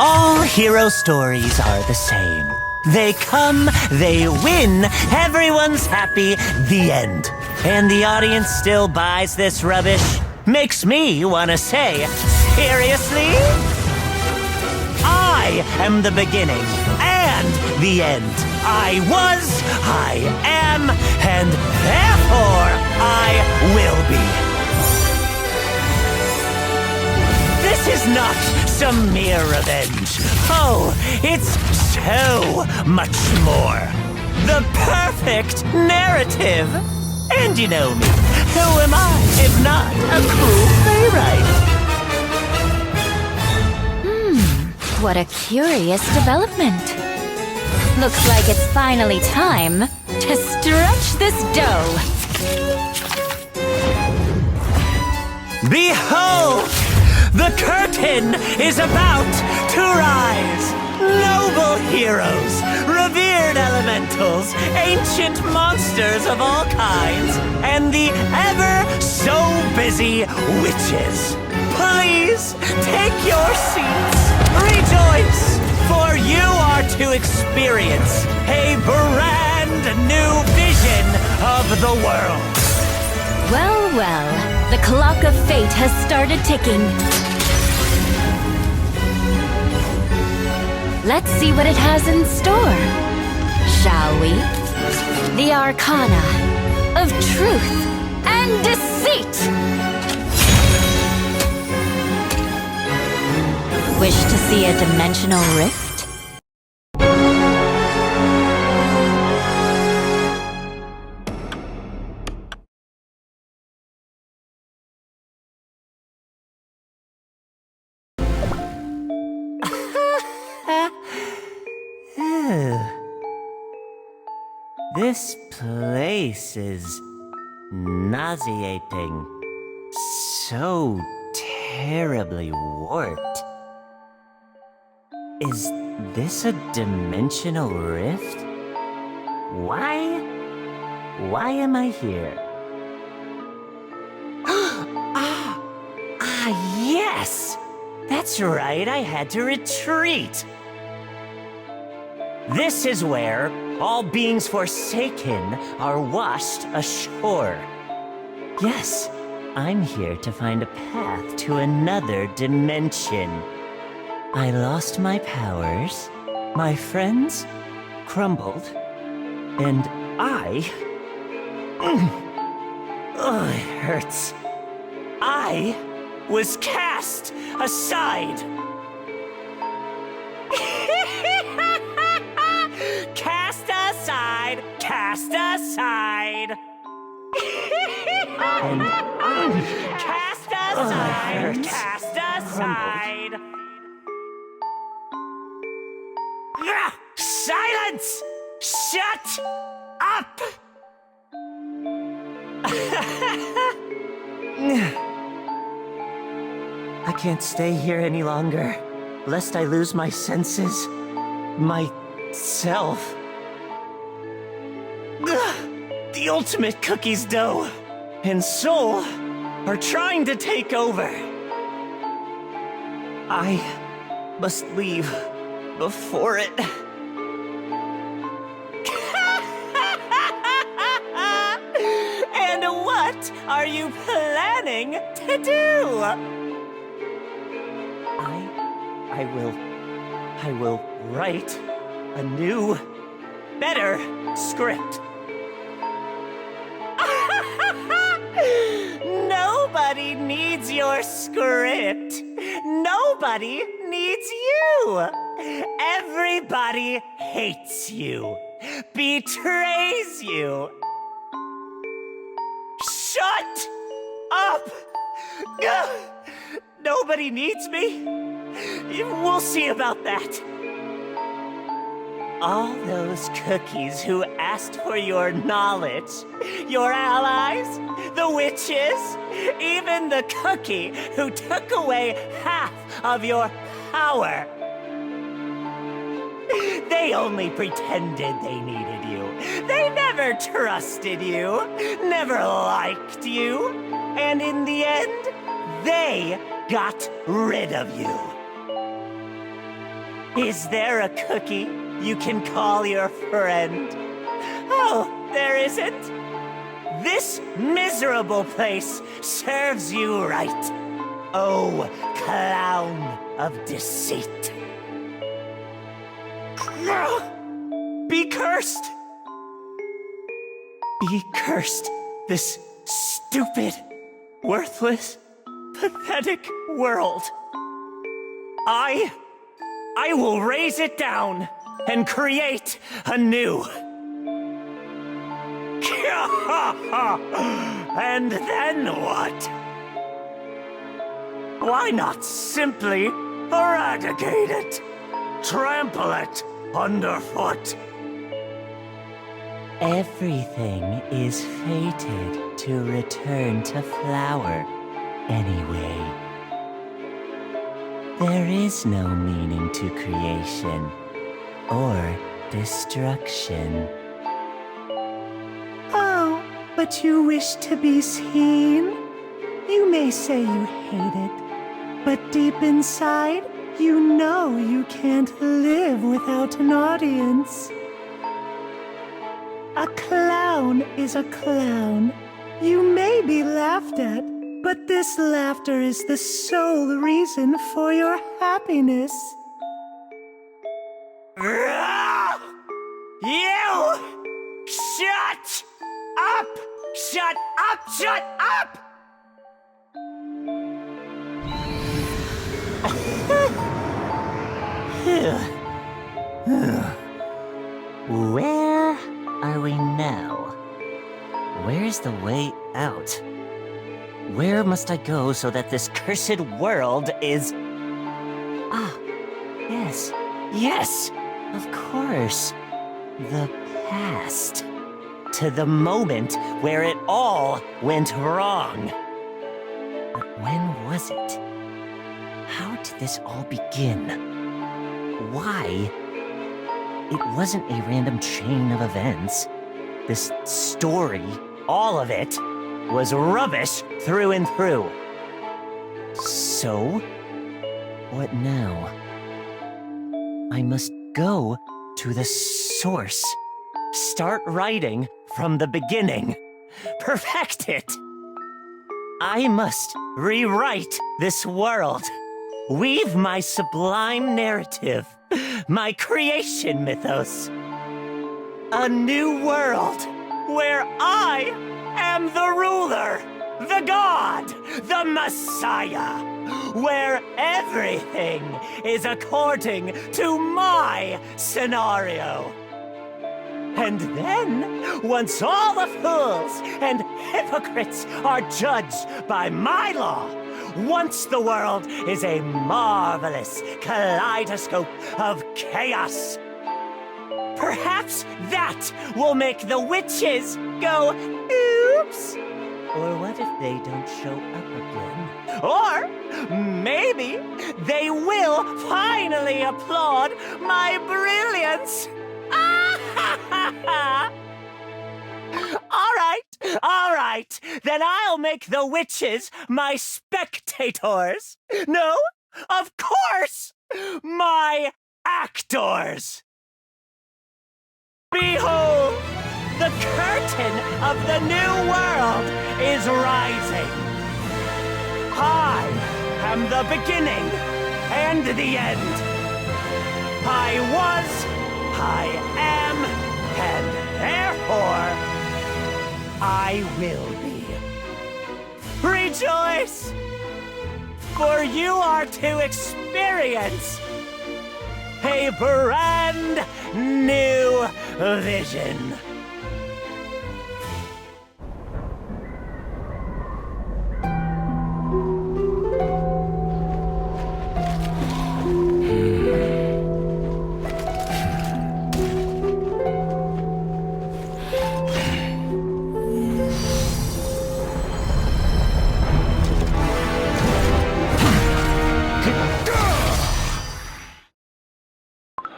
All hero stories are the same. They come, they win, everyone's happy, the end. And the audience still buys this rubbish? Makes me want to say, seriously? I am the beginning and the end. I was, I am, and therefore I will be. This is not some mere revenge. Oh, it's so much more. The perfect narrative. And you know me. Who am I if not a cool playwright? What a curious development. Looks like it's finally time to stretch this dough. Behold! The curtain is about to rise! Noble heroes, revered elementals, ancient monsters of all kinds, and the ever-so-busy witches. Please, take your seats. Rejoice, for you are to experience a brand new vision of the world. Well, well, the clock of fate has started ticking. Let's see what it has in store, shall we? The Arcana of Truth and Deceit! Wish to see a dimensional rift? This place is nauseating. So terribly warped. Is this a dimensional rift? Why am I here? Yes! That's right, I had to retreat. This is where all beings forsaken are washed ashore. Yes, I'm here to find a path to another dimension. I lost my powers, my friends crumbled, and oh, it hurts. I was cast aside. Cast aside. And cast aside. Cast aside. Silence! Shut up! I can't stay here any longer, lest I lose my senses, myself. The ultimate cookie's dough and soul are trying to take over. I must leave before it. And what are you planning to do? I will write a new, better script. Nobody needs your script. Nobody needs you. Everybody hates you, betrays you. Shut up! Nobody needs me. We'll see about that. All those cookies who asked for your knowledge, your allies, the witches, even the cookie who took away half of your power. They only pretended they needed you. They never trusted you, never liked you, and in the end, they got rid of you. Is there a cookie you can call your friend? Oh, there isn't? This miserable place serves you right. Oh, clown of deceit. Be cursed! Be cursed, this stupid, worthless, pathetic world. I will raise it down and create anew. And then what? Why not simply eradicate it? Trample it underfoot? Everything is fated to return to flower anyway. There is no meaning to creation or destruction. Oh, but you wish to be seen? You may say you hate it, but deep inside, you know you can't live without an audience. A clown is a clown. You may be laughed at, but this laughter is the sole reason for your happiness. You! Shut up! Shut up! Shut up! Where are we now? Where's the way out? Where must I go so that this cursed world is... Ah, yes, yes, of course. The past. To the moment where it all went wrong. But when was it? How did this all begin? Why? It wasn't a random chain of events. This story, all of it, was rubbish through and through. So, what now? I must go to the source. Start writing from the beginning. Perfect it! I must rewrite this world. Weave my sublime narrative, my creation mythos. A new world where I am the ruler, the god, the messiah, where everything is according to my scenario. And then, once all the fools and hypocrites are judged by my law, once the world is a marvelous kaleidoscope of chaos, perhaps that will make the witches go, oops! Or what if they don't show up again? Or maybe they will finally applaud my brilliance! All right, then I'll make the witches my spectators. No, of course, my actors. Behold, the curtain of the new world is rising. I am the beginning and the end. I was, I am, and therefore, I will be. Rejoice! For you are to experience a brand new vision.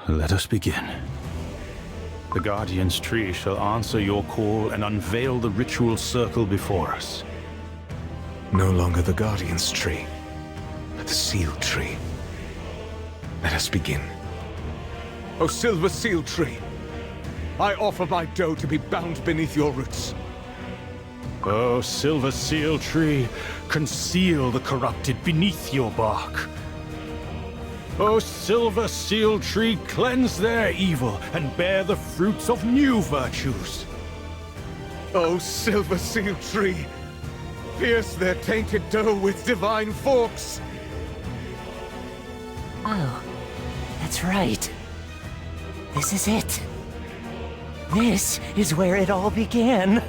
Let us begin. The Guardian's Tree shall answer your call and unveil the ritual circle before us. No longer the Guardian's Tree, but the Sealed Tree. Let us begin. O silver seal tree, I offer my doe to be bound beneath your roots. O silver seal tree, conceal the corrupted beneath your bark. O silver seal tree, cleanse their evil and bear the fruits of new virtues. O silver seal tree, pierce their tainted doe with divine forks. Oh, that's right. This is it. This is where it all began.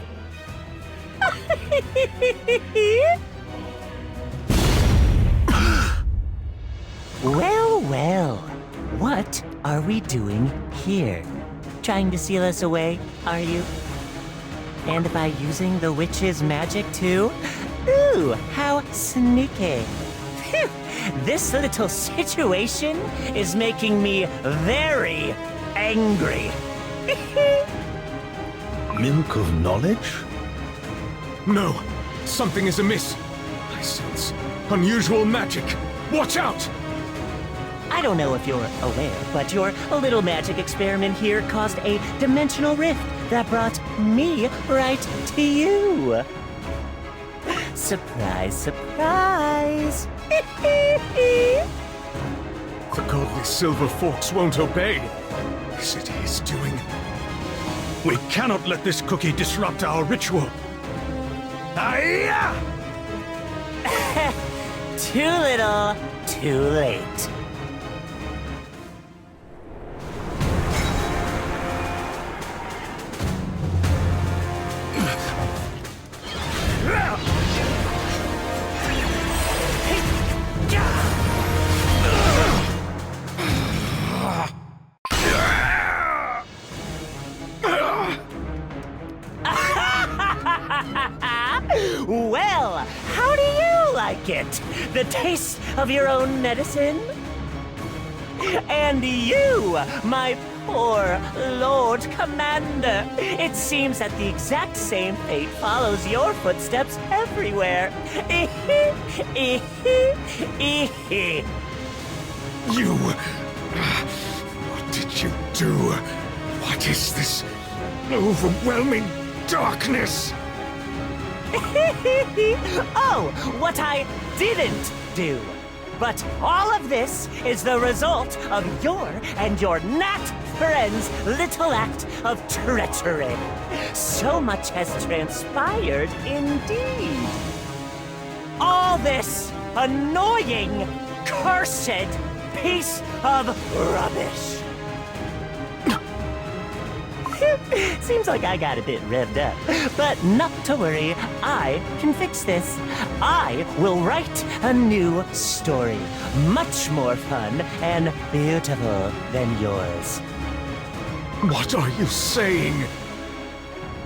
Well, well. What are we doing here? Trying to seal us away, are you? And by using the witch's magic too? Ooh, how sneaky. Phew, this little situation is making me very angry. Milk of knowledge? No, something is amiss. I sense unusual magic. Watch out! I don't know if you're aware, but your little magic experiment here caused a dimensional rift that brought me right to you. Surprise, surprise. The godly silver forks won't obey. Is it his doing? We cannot let this cookie disrupt our ritual. Hiya! Too little, too late. Well, how do you like it? The taste of your own medicine? And you, my poor Lord Commander, it seems that the exact same fate follows your footsteps everywhere. You... What did you do? What is this overwhelming darkness? Oh, what I didn't do. But all of this is the result of your and your gnat friend's little act of treachery. So much has transpired indeed. All this annoying, cursed piece of rubbish. Seems like I got a bit revved up. But not to worry, I can fix this. I will write a new story. Much more fun and beautiful than yours. What are you saying?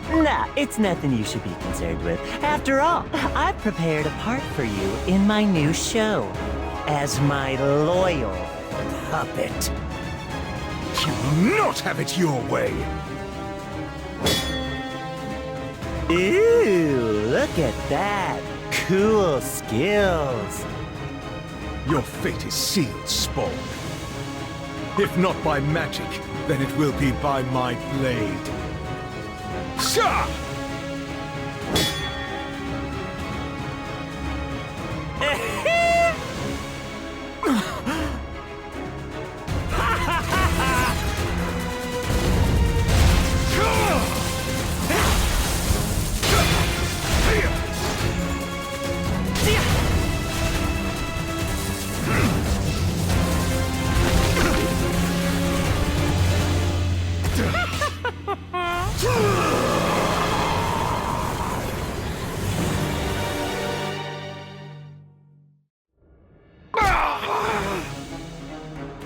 Nah, it's nothing you should be concerned with. After all, I've prepared a part for you in my new show. As my loyal puppet. You will not have it your way. Ooh, look at that. Cool skills. Your fate is sealed, Spawn. If not by magic, then it will be by my blade. Sha!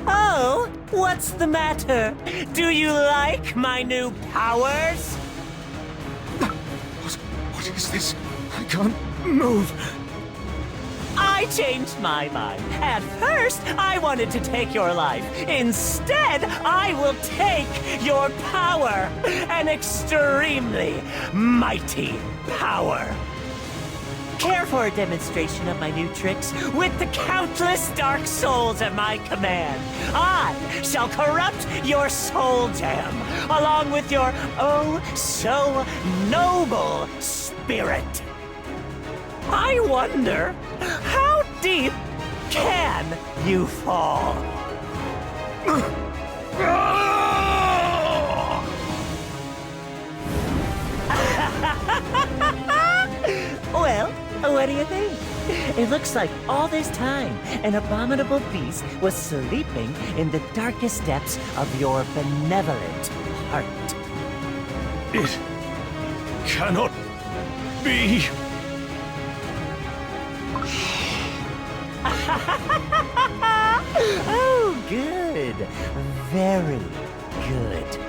Oh, what's the matter? Do you like my new powers? What is this? I can't move. I changed my mind. At first, I wanted to take your life. Instead, I will take your power. An extremely mighty power. Care for a demonstration of my new tricks? With the countless dark souls at my command, I shall corrupt your soul gem, along with your oh so noble spirit. I wonder, how deep can you fall? Well, what do you think? It looks like all this time, an abominable beast was sleeping in the darkest depths of your benevolent heart. It cannot be. Oh, good. Very good.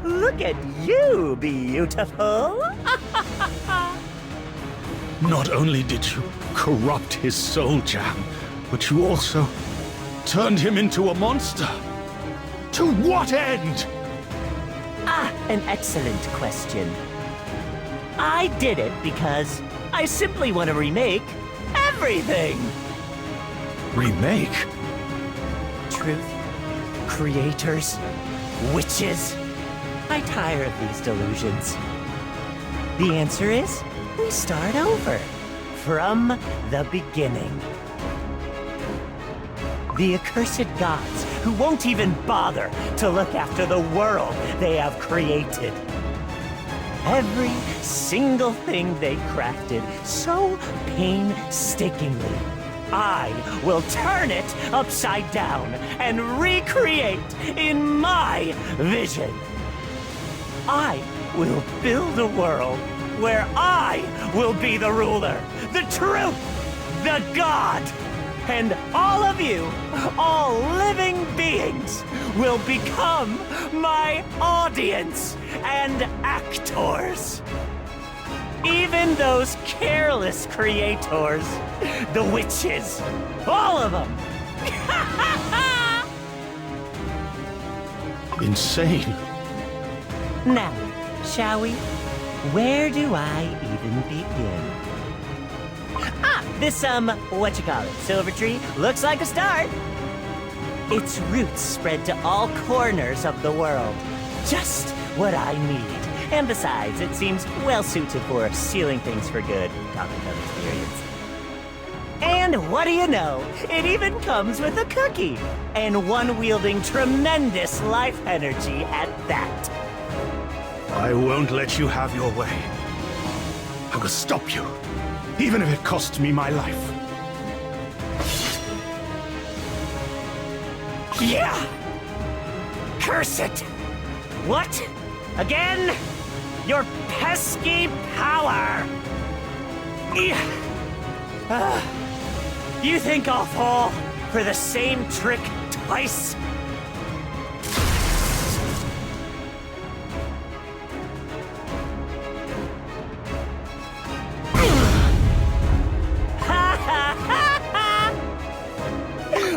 Look at you, beautiful. Not only did you corrupt his soul jam, but you also turned him into a monster. To what end? Ah, an excellent question. I did it because I simply want to remake everything. Remake? Truth, creators, witches. I tire of these delusions. The answer is, we start over, from the beginning. The accursed gods who won't even bother to look after the world they have created. Every single thing they crafted so painstakingly, I will turn it upside down and recreate in my vision. I will build a world where I will be the ruler, the truth, the god. And all of you, all living beings, will become my audience and actors. Even those careless creators, the witches, all of them. Insane. Now, shall we? Where do I even begin? Ah, this, Silver Tree looks like a start. Its roots spread to all corners of the world. Just what I need. And besides, it seems well suited for sealing things for good. Talking of experience. And what do you know? It even comes with a cookie. And one wielding tremendous life energy at that. I won't let you have your way. I will stop you, even if it costs me my life. Yeah! Curse it! What? Again? Your pesky power! You think I'll fall for the same trick twice?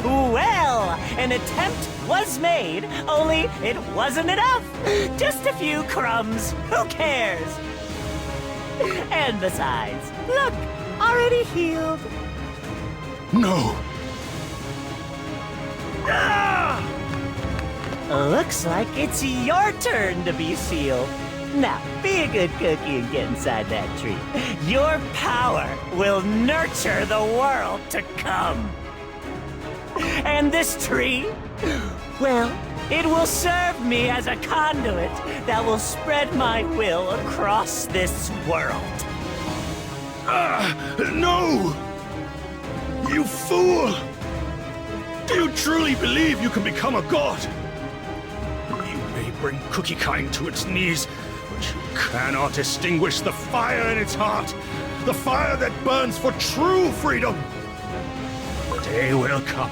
Well, an attempt was made, only it wasn't enough. Just a few crumbs. Who cares? And besides, look, already healed. No. Looks like it's your turn to be sealed. Now, be a good cookie and get inside that tree. Your power will nurture the world to come. And this tree, well, it will serve me as a conduit that will spread my will across this world. No! You fool! Do you truly believe you can become a god? You may bring Cookie Kind to its knees, but you cannot extinguish the fire in its heart. The fire that burns for true freedom. The day will come,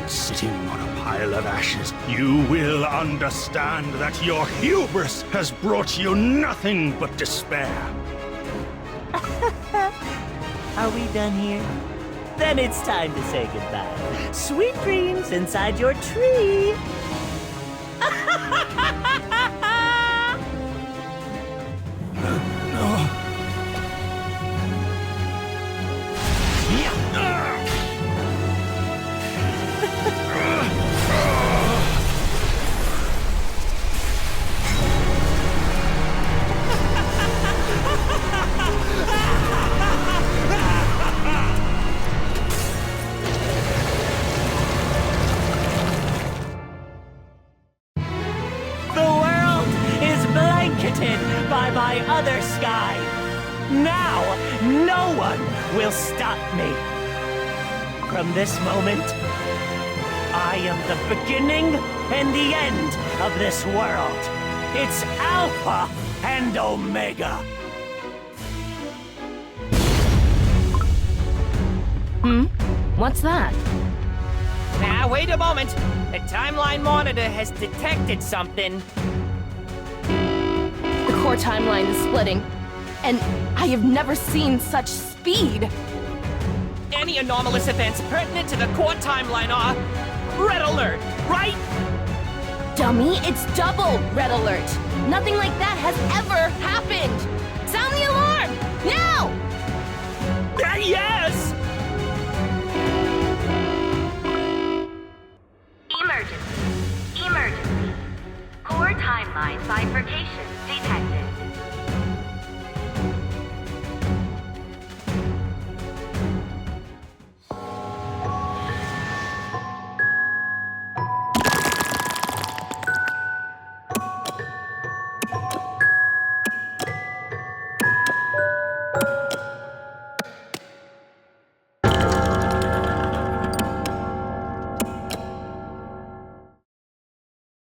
sitting on a pile of ashes, you will understand that your hubris has brought you nothing but despair. Are we done here? Then it's time to say goodbye. Sweet dreams inside your tree. Now, no one will stop me. From this moment, I am the beginning and the end of this world. It's Alpha and Omega. What's that? Now, wait a moment. The timeline monitor has detected something. The core timeline is splitting, and I have never seen such speed. Any anomalous events pertinent to the core timeline are red alert, right? Dummy, it's double red alert. Nothing like that has ever happened. Sound the alarm, now! Yes! Emergency. Emergency. Core timeline bifurcation detected.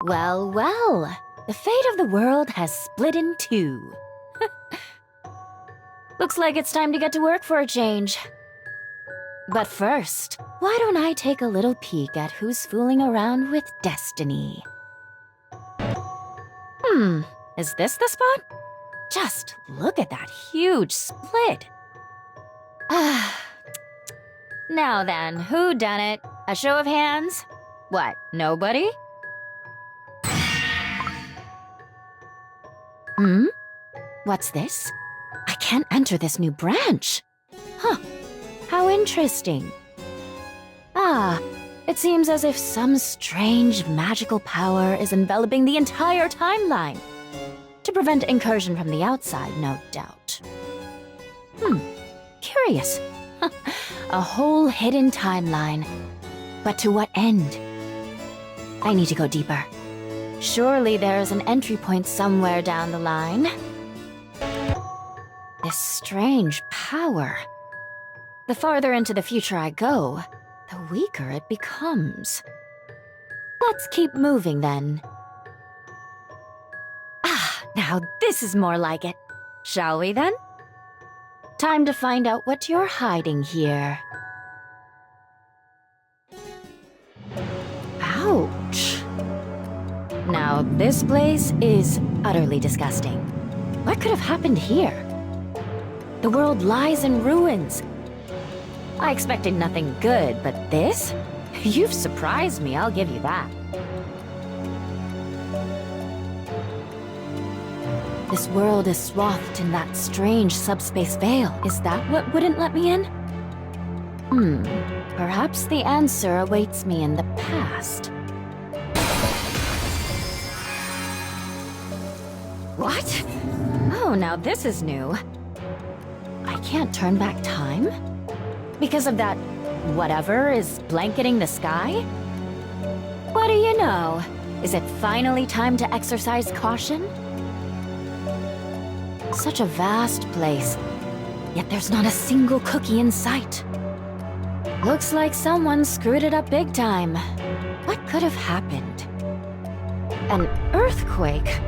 Well, well. The fate of the world has split in two. Looks like it's time to get to work for a change. But first, why don't I take a little peek at who's fooling around with destiny? Is this the spot? Just look at that huge split. Now then, who done it? A show of hands? What, nobody? What's this? I can't enter this new branch. Huh. How interesting. Ah, it seems as if some strange magical power is enveloping the entire timeline. To prevent incursion from the outside, no doubt. Curious. A whole hidden timeline. But to what end? I need to go deeper. Surely there is an entry point somewhere down the line. This strange power. The farther into the future I go, the weaker it becomes. Let's keep moving then. Now this is more like it. Shall we then? Time to find out what you're hiding here. Ouch. Now this place is utterly disgusting. What could have happened here? The world lies in ruins. I expected nothing good, but this? You've surprised me, I'll give you that. This world is swathed in that strange subspace veil. Is that what wouldn't let me in? Perhaps the answer awaits me in the past. What? Oh, now this is new. I can't turn back time? Because of that whatever is blanketing the sky? What do you know? Is it finally time to exercise caution? Such a vast place, yet there's not a single cookie in sight. Looks like someone screwed it up big time. What could have happened? An earthquake?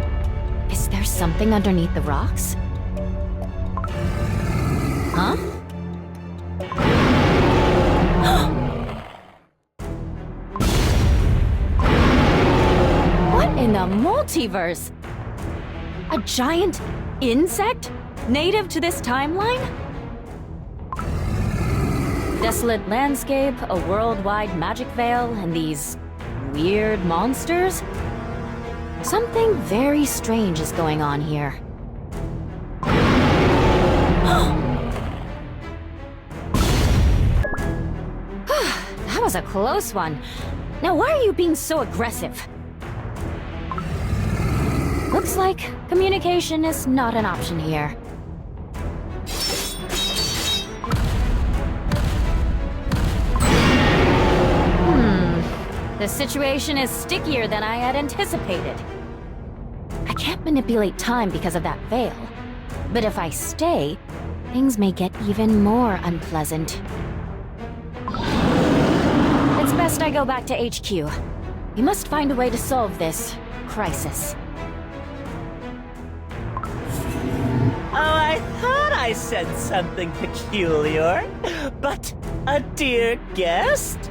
Is there something underneath the rocks? Huh? What in the multiverse? A giant insect? Native to this timeline? Desolate landscape, a worldwide magic veil, and these weird monsters? Something very strange is going on here. That was a close one. Now why are you being so aggressive? Looks like communication is not an option here. The situation is stickier than I had anticipated. I can't manipulate time because of that veil. But if I stay, things may get even more unpleasant. It's best I go back to HQ. We must find a way to solve this crisis. Oh, I thought I said something peculiar, but a dear guest?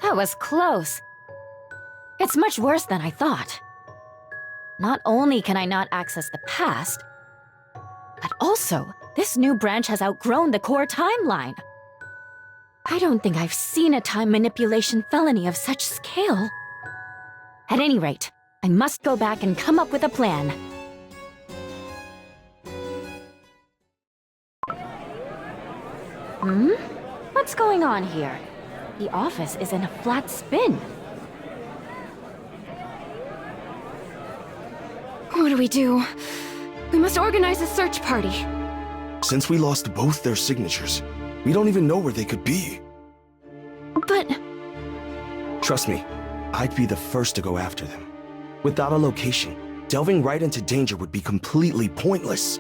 That was close. It's much worse than I thought. Not only can I not access the past, but also, this new branch has outgrown the core timeline. I don't think I've seen a time manipulation felony of such scale. At any rate, I must go back and come up with a plan. What's going on here? The office is in a flat spin. What do we do? We must organize a search party. Since we lost both their signatures, we don't even know where they could be. But... Trust me, I'd be the first to go after them. Without a location, delving right into danger would be completely pointless.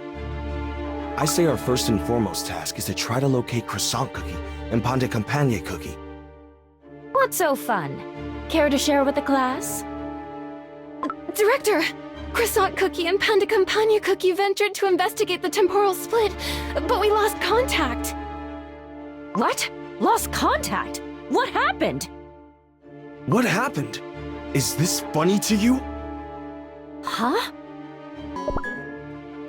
I say our first and foremost task is to try to locate Croissant Cookie and Pan de Campagne Cookie. What's so fun? Care to share with the class? Director! Croissant Cookie and Pan de Campagne Cookie ventured to investigate the temporal split, but we lost contact. What? Lost contact? What happened? What happened? Is this funny to you? Huh?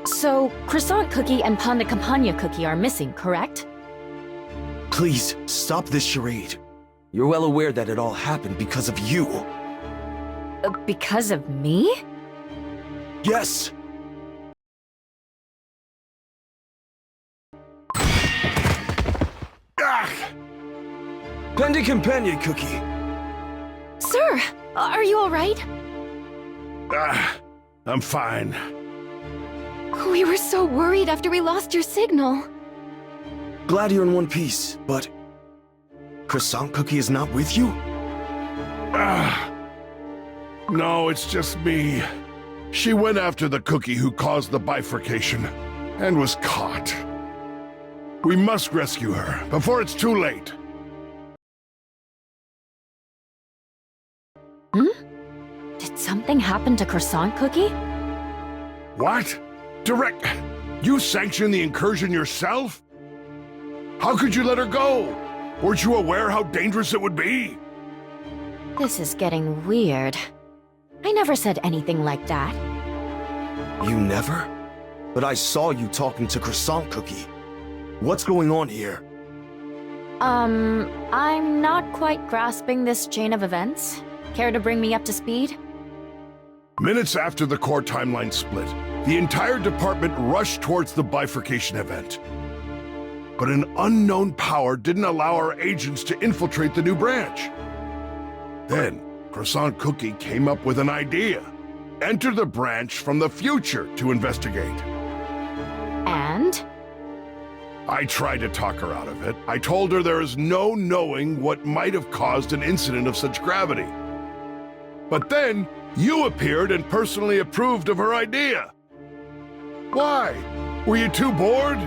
So, Croissant Cookie and Pan de Campagne Cookie are missing, correct? Please, stop this charade. You're well aware that it all happened because of you. Because of me? Yes! Pan de Campagne Cookie! Sir, are you alright? I'm fine. We were so worried after we lost your signal. Glad you're in one piece, but... Croissant Cookie is not with you? No, it's just me. She went after the cookie who caused the bifurcation, and was caught. We must rescue her, before it's too late. Did something happen to Croissant Cookie? What? Direct... You sanctioned the incursion yourself? How could you let her go? Weren't you aware how dangerous it would be? This is getting weird. I never said anything like that. You never? But I saw you talking to Croissant Cookie. What's going on here? I'm not quite grasping this chain of events. Care to bring me up to speed? Minutes after the core timeline split, the entire department rushed towards the bifurcation event. But an unknown power didn't allow our agents to infiltrate the new branch. Then, Croissant Cookie came up with an idea. Enter the branch from the future to investigate. And? I tried to talk her out of it. I told her there is no knowing what might have caused an incident of such gravity. But then, you appeared and personally approved of her idea. Why? Were you too bored?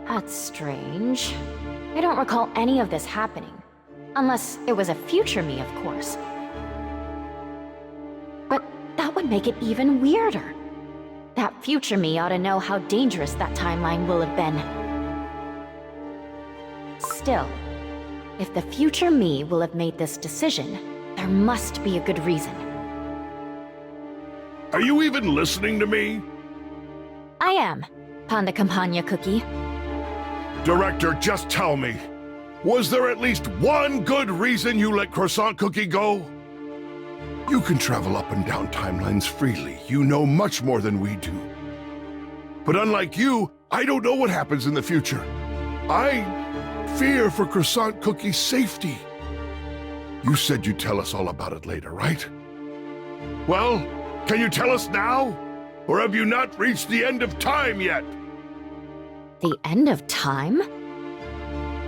That's strange. I don't recall any of this happening. Unless it was a future me, of course. But would make it even weirder. That future me ought to know how dangerous that timeline will have been. Still, if the future me will have made this decision, there must be a good reason. Are you even listening to me? I am, Panda Campagna Cookie. Director, just tell me. Was there at least one good reason you let Croissant Cookie go? You can travel up and down timelines freely. You know much more than we do. But unlike you, I don't know what happens in the future. I fear for Croissant Cookie's safety. You said you'd tell us all about it later, right? Well, can you tell us now? Or have you not reached the end of time yet? The end of time?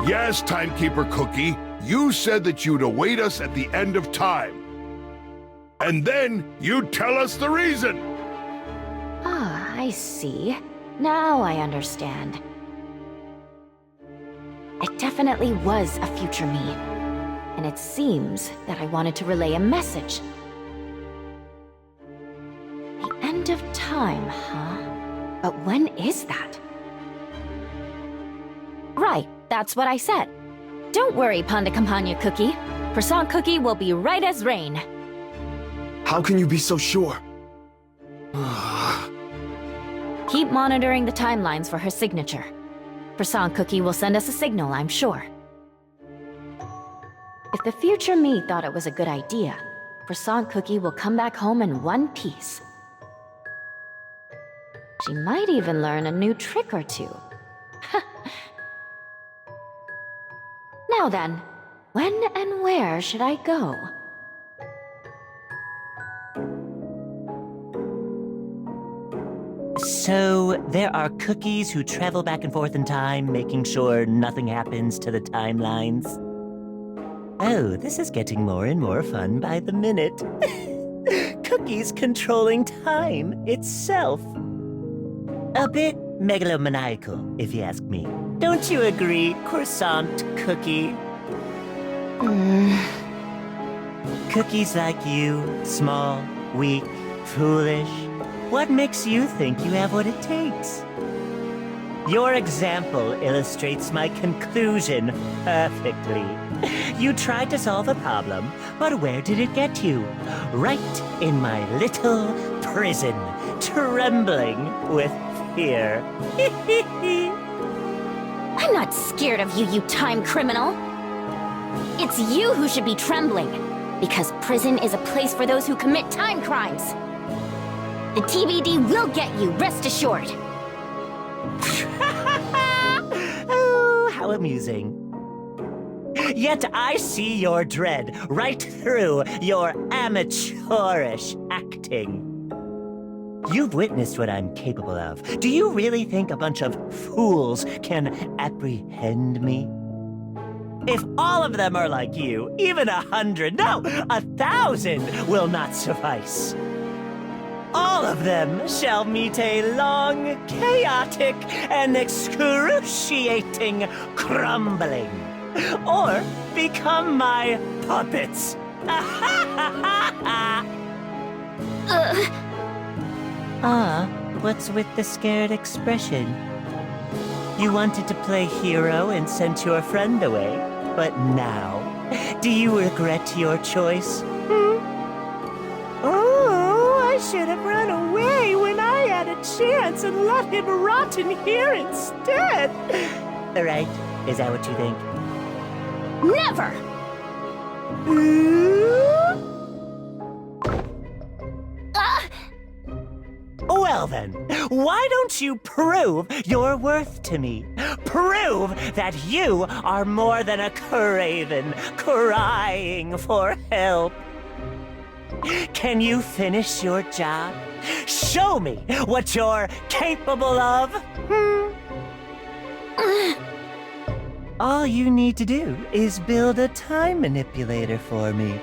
Yes, Timekeeper Cookie. You said that you'd await us at the end of time. And then you'd tell us the reason. Ah, I see. Now I understand. It definitely was a future me. And it seems that I wanted to relay a message. The end of time, huh? But when is that? Right, that's what I said. Don't worry, Panda Campagna Cookie. Croissant Cookie will be right as rain. How can you be so sure? Keep monitoring the timelines for her signature. Croissant Cookie will send us a signal, I'm sure. If the future me thought it was a good idea, Croissant Cookie will come back home in one piece. She might even learn a new trick or two. Now then, when and where should I go? So, there are cookies who travel back and forth in time, making sure nothing happens to the timelines. Oh, this is getting more and more fun by the minute. Cookies controlling time itself. A bit megalomaniacal, if you ask me. Don't you agree, Croissant Cookie? Cookies like you, small, weak, foolish. What makes you think you have what it takes? Your example illustrates my conclusion perfectly. You tried to solve a problem, but where did it get you? Right in my little prison, trembling with fear. I'm not scared of you, you time criminal. It's you who should be trembling, because prison is a place for those who commit time crimes. The TBD will get you, rest assured. Oh, how amusing. Yet I see your dread right through your amateurish acting. You've witnessed what I'm capable of. Do you really think a bunch of fools can apprehend me? If all of them are like you, even 100, no, 1,000 will not suffice. All of them shall meet a long, chaotic, and excruciating crumbling, or become my puppets. What's with the scared expression? You wanted to play hero and sent your friend away, but now, do you regret your choice? Oh, I should have run away when I had a chance and let him rot in here instead. Right? Is that what you think? Never! Well then, why don't you prove your worth to me? Prove that you are more than a craven crying for help. Can you finish your job? Show me what you're capable of. All you need to do is build a time manipulator for me.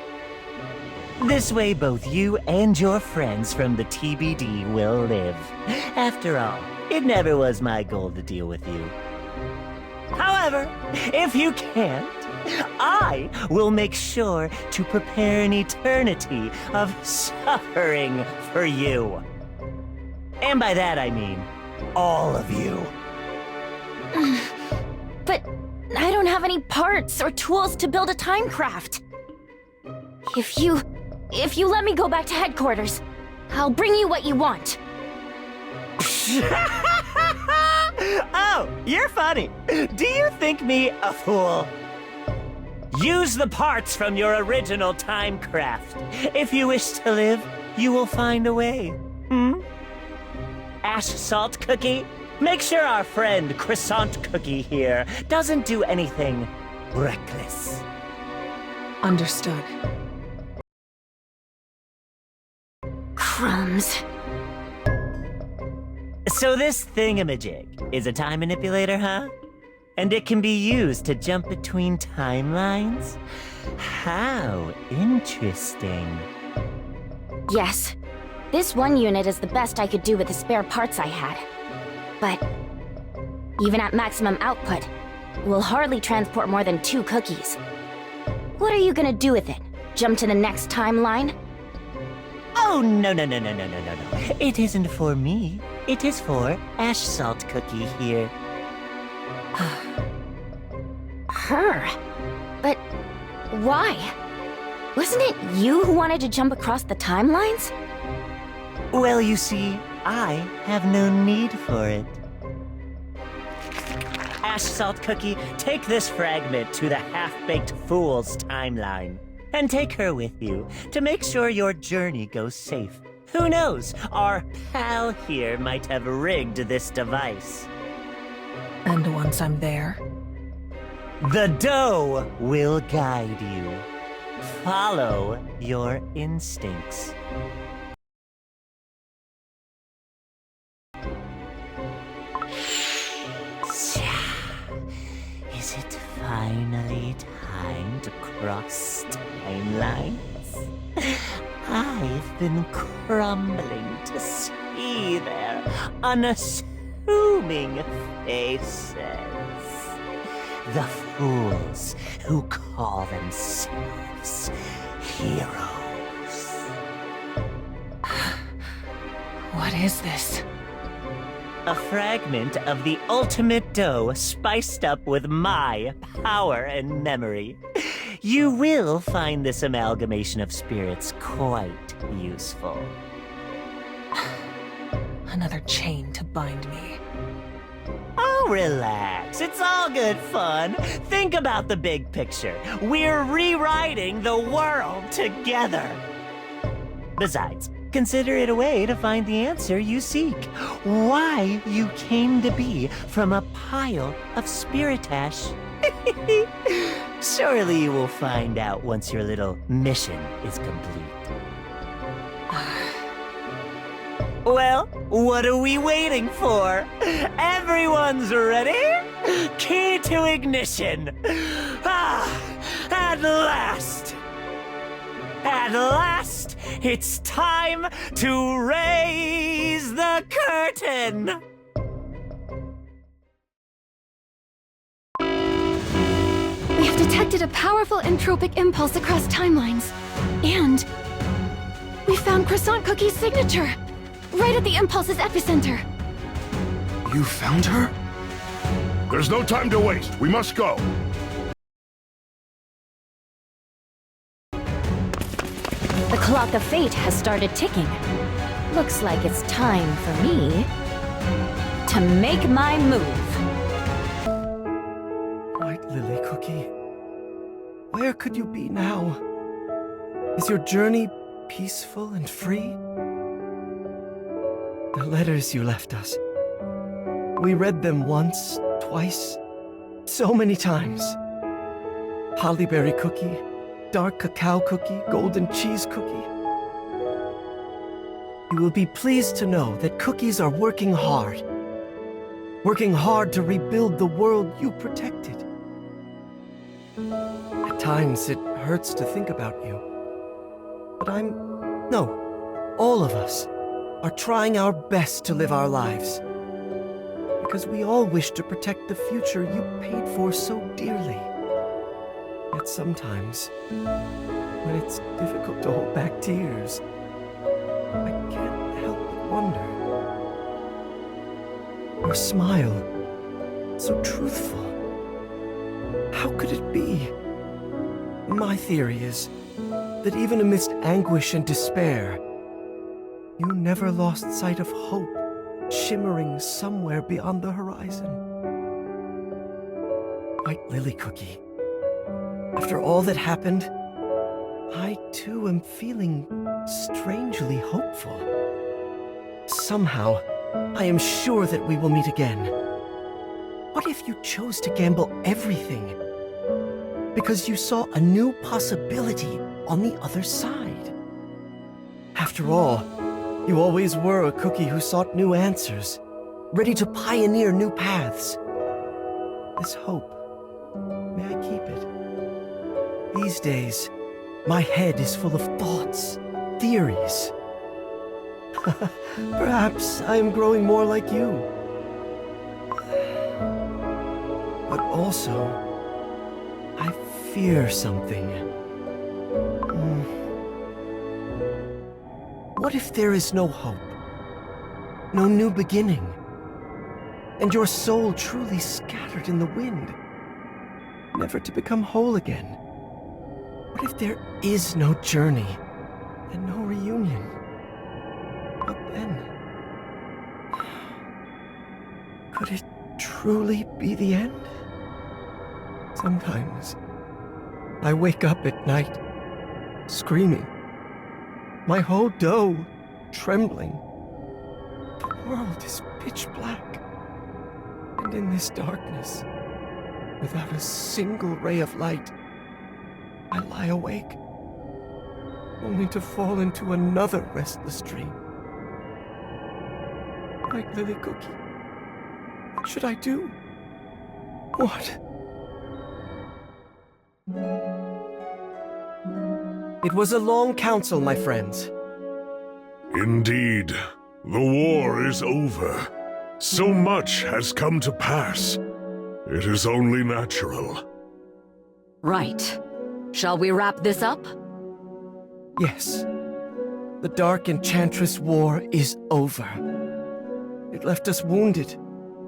This way both you and your friends from the TBD will live. After all, it never was my goal to deal with you. However, if you can't, I will make sure to prepare an eternity of suffering for you. And by that I mean all of you. But I don't have any parts or tools to build a timecraft. If you let me go back to headquarters, I'll bring you what you want. Oh, you're funny. Do you think me a fool? Use the parts from your original timecraft. If you wish to live, you will find a way. Ash Salt Cookie, make sure our friend Croissant Cookie here doesn't do anything reckless. Understood. Crumbs. So this thingamajig is a time manipulator, huh? And it can be used to jump between timelines? How interesting. Yes. This one unit is the best I could do with the spare parts I had. But even at maximum output, it will hardly transport more than 2 cookies. What are you gonna do with it? Jump to the next timeline? Oh, no. It isn't for me. It is for Ash Salt Cookie here. Her? But why? Wasn't it you who wanted to jump across the timelines? Well, you see, I have no need for it. Ash Salt Cookie, take this fragment to the Half-Baked Fool's timeline. And take her with you to make sure your journey goes safe. Who knows, our pal here might have rigged this device. And once I'm there? The dough will guide you. Follow your instincts. Is it finally time to cross timelines? I've been crumbling to see their unassuming faces. The fools who call themselves heroes. What is this? A fragment of the ultimate dough spiced up with my power and memory. You will find this amalgamation of spirits quite useful. Another chain to bind me. Oh, relax. It's all good fun. Think about the big picture. We're rewriting the world together. Besides, consider it a way to find the answer you seek. Why you came to be from a pile of spiritash. Surely you will find out once your little mission is complete. Well, what are we waiting for? Everyone's ready? Key to ignition. At last! At last, it's time to raise the curtain! We have detected a powerful entropic impulse across timelines. And we found Croissant Cookie's signature, right at the impulse's epicenter. You found her? There's no time to waste. We must go. The clock of fate has started ticking. Looks like it's time for me to make my move. White Lily Cookie, where could you be now? Is your journey peaceful and free? The letters you left us. We read them once, twice, so many times. Hollyberry Cookie, dark cacao cookie, golden cheese cookie. You will be pleased to know that cookies are working hard to rebuild the world you protected. At times it hurts to think about you. But all of us are trying our best to live our lives. Because we all wish to protect the future you paid for so dearly. Yet sometimes, when it's difficult to hold back tears, I can't help but wonder. Your smile, so truthful. How could it be? My theory is that even amidst anguish and despair, you never lost sight of hope shimmering somewhere beyond the horizon. White Lily Cookie, after all that happened, I too am feeling strangely hopeful. Somehow, I am sure that we will meet again. What if you chose to gamble everything because you saw a new possibility on the other side? After all, you always were a cookie who sought new answers, ready to pioneer new paths. This hope, may I keep it? These days, my head is full of thoughts, theories. Perhaps I am growing more like you. But also, I fear something. What if there is no hope? No new beginning? And your soul truly scattered in the wind, never to become whole again? What if there is no journey and no reunion? What then? Could it truly be the end? Sometimes I wake up at night, screaming, my whole dough trembling. The world is pitch black, and in this darkness, without a single ray of light, I lie awake, only to fall into another restless dream. White Lily Cookie, what should I do? What? It was a long council, my friends. Indeed, the war is over. So much has come to pass. It is only natural. Right. Shall we wrap this up? Yes. The Dark Enchantress War is over. It left us wounded,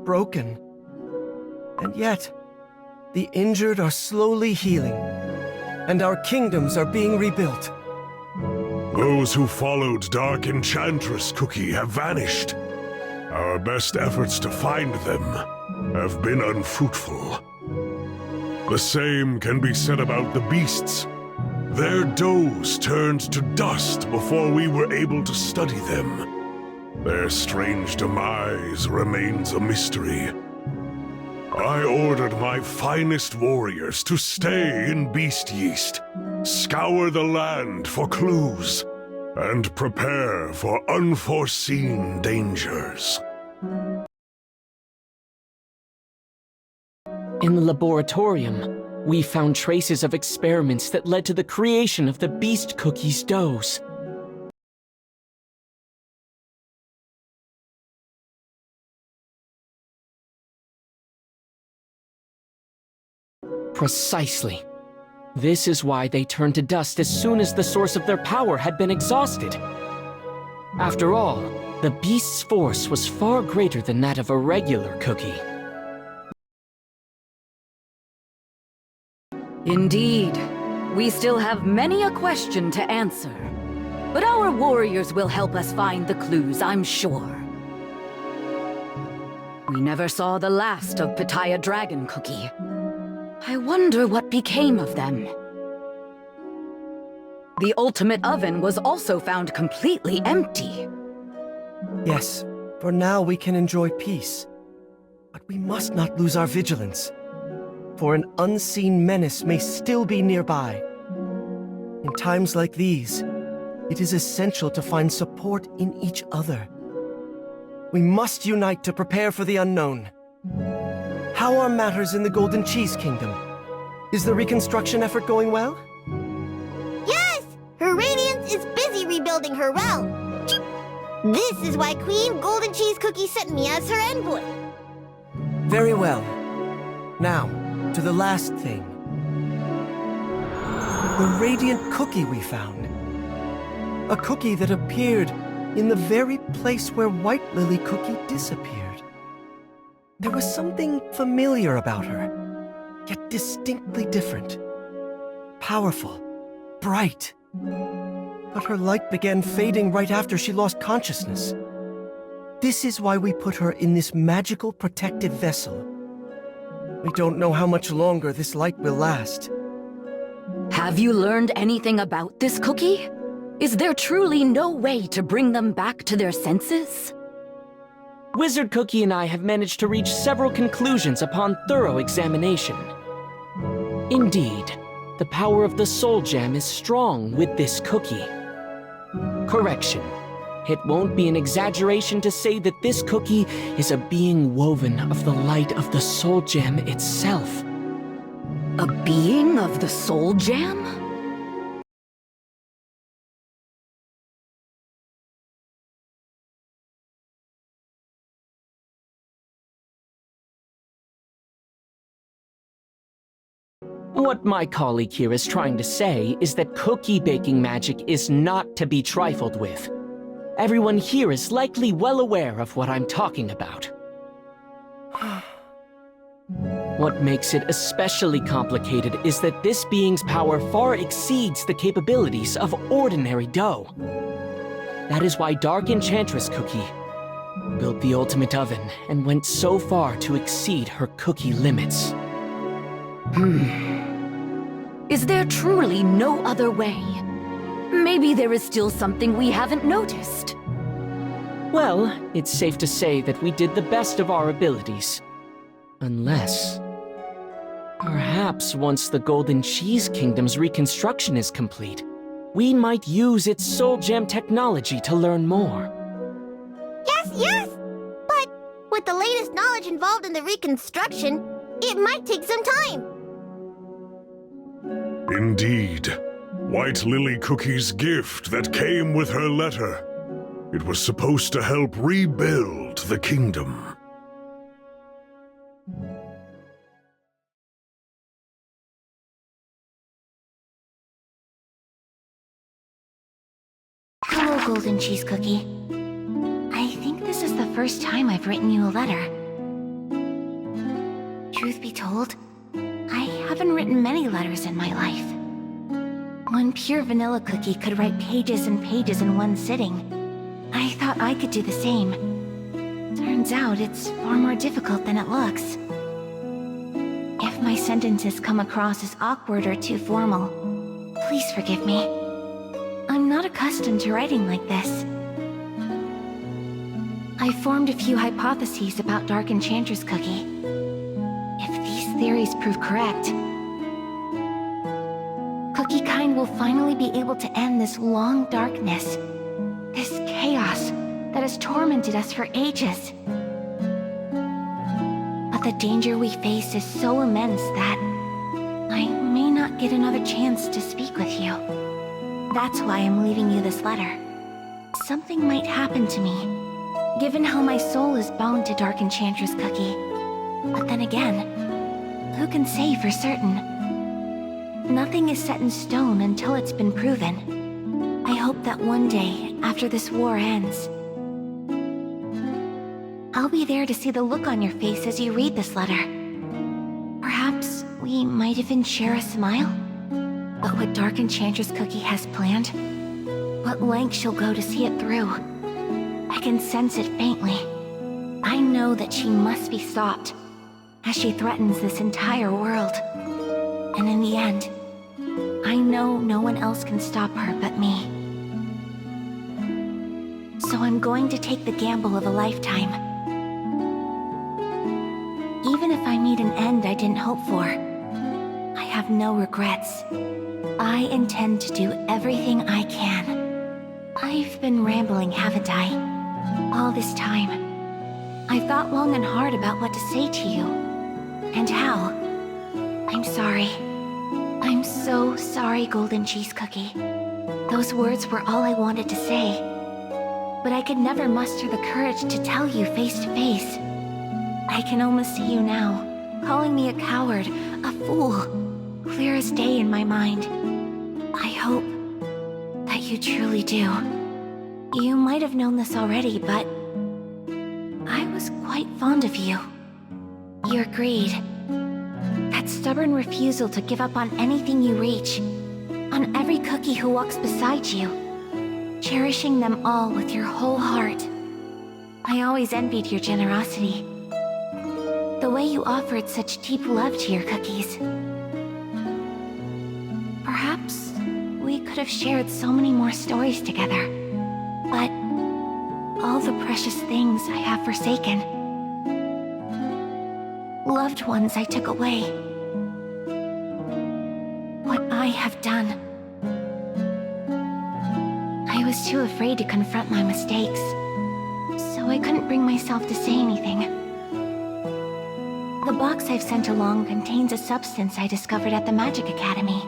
broken. And yet, the injured are slowly healing, and our kingdoms are being rebuilt. Those who followed Dark Enchantress Cookie have vanished. Our best efforts to find them have been unfruitful. The same can be said about the beasts. Their doughs turned to dust before we were able to study them. Their strange demise remains a mystery. I ordered my finest warriors to stay in Beast Yeast, scour the land for clues, and prepare for unforeseen dangers. In the laboratorium, we found traces of experiments that led to the creation of the Beast Cookie's doughs. Precisely. This is why they turned to dust as soon as the source of their power had been exhausted. After all, the beast's force was far greater than that of a regular cookie. Indeed. We still have many a question to answer. But our warriors will help us find the clues, I'm sure. We never saw the last of Pitaya Dragon Cookie. I wonder what became of them. The ultimate oven was also found completely empty. Yes, for now we can enjoy peace. But we must not lose our vigilance, for an unseen menace may still be nearby. In times like these, it is essential to find support in each other. We must unite to prepare for the unknown. How are matters in the Golden Cheese Kingdom? Is the reconstruction effort going well? Yes! Her Radiance is busy rebuilding her realm. This is why Queen Golden Cheese Cookie sent me as her envoy. Very well. Now, to the last thing. The radiant cookie we found. A cookie that appeared in the very place where White Lily Cookie disappeared. There was something familiar about her, yet distinctly different. Powerful, bright. But her light began fading right after she lost consciousness. This is why we put her in this magical protective vessel. We don't know how much longer this light will last. Have you learned anything about this cookie? Is there truly no way to bring them back to their senses? Wizard Cookie and I have managed to reach several conclusions upon thorough examination. Indeed, the power of the Soul Gem is strong with this cookie. Correction. It won't be an exaggeration to say that this cookie is a being woven of the light of the Soul Gem itself. A being of the Soul Gem? What my colleague here is trying to say is that cookie baking magic is not to be trifled with. Everyone here is likely well aware of what I'm talking about. What makes it especially complicated is that this being's power far exceeds the capabilities of ordinary dough. That is why Dark Enchantress Cookie built the ultimate oven and went so far to exceed her cookie limits. Is there truly no other way? Maybe there is still something we haven't noticed. Well, it's safe to say that we did the best of our abilities. Unless... perhaps once the Golden Cheese Kingdom's reconstruction is complete, we might use its Soul Gem technology to learn more. Yes, yes! But with the latest knowledge involved in the reconstruction, it might take some time. Indeed. White Lily Cookie's gift that came with her letter. It was supposed to help rebuild the kingdom. Hello, Golden Cheese Cookie. I think this is the first time I've written you a letter. Truth be told, I haven't written many letters in my life. One pure vanilla cookie could write pages and pages in one sitting. I thought I could do the same. Turns out it's far more difficult than it looks. If my sentences come across as awkward or too formal, please forgive me. I'm not accustomed to writing like this. I formed a few hypotheses about Dark Enchantress Cookie. If these theories prove correct, Cookie Kind will finally be able to end this long darkness, this chaos that has tormented us for ages. But the danger we face is so immense that I may not get another chance to speak with you. That's why I'm leaving you this letter. Something might happen to me, given how my soul is bound to Dark Enchantress Cookie. But then again, who can say for certain? Nothing is set in stone until it's been proven. I hope that one day, after this war ends, I'll be there to see the look on your face as you read this letter. Perhaps we might even share a smile? But what Dark Enchantress Cookie has planned, what lengths she'll go to see it through, I can sense it faintly. I know that she must be stopped, as she threatens this entire world. And in the end, I know no one else can stop her but me. So I'm going to take the gamble of a lifetime. Even if I meet an end I didn't hope for, I have no regrets. I intend to do everything I can. I've been rambling, haven't I? All this time. I've thought long and hard about what to say to you. And how. I'm sorry. I'm so sorry, Golden Cheese Cookie. Those words were all I wanted to say. But I could never muster the courage to tell you face to face. I can almost see you now, calling me a coward, a fool. Clear as day in my mind. You truly do. You might have known this already, but I was quite fond of you. Your greed, that stubborn refusal to give up on anything you reach, on every cookie who walks beside you, cherishing them all with your whole heart. I always envied your generosity. The way you offered such deep love to your cookies. Perhaps we could have shared so many more stories together. But all the precious things I have forsaken. Loved ones I took away. What I have done. I was too afraid to confront my mistakes, so I couldn't bring myself to say anything. The box I've sent along contains a substance I discovered at the Magic Academy.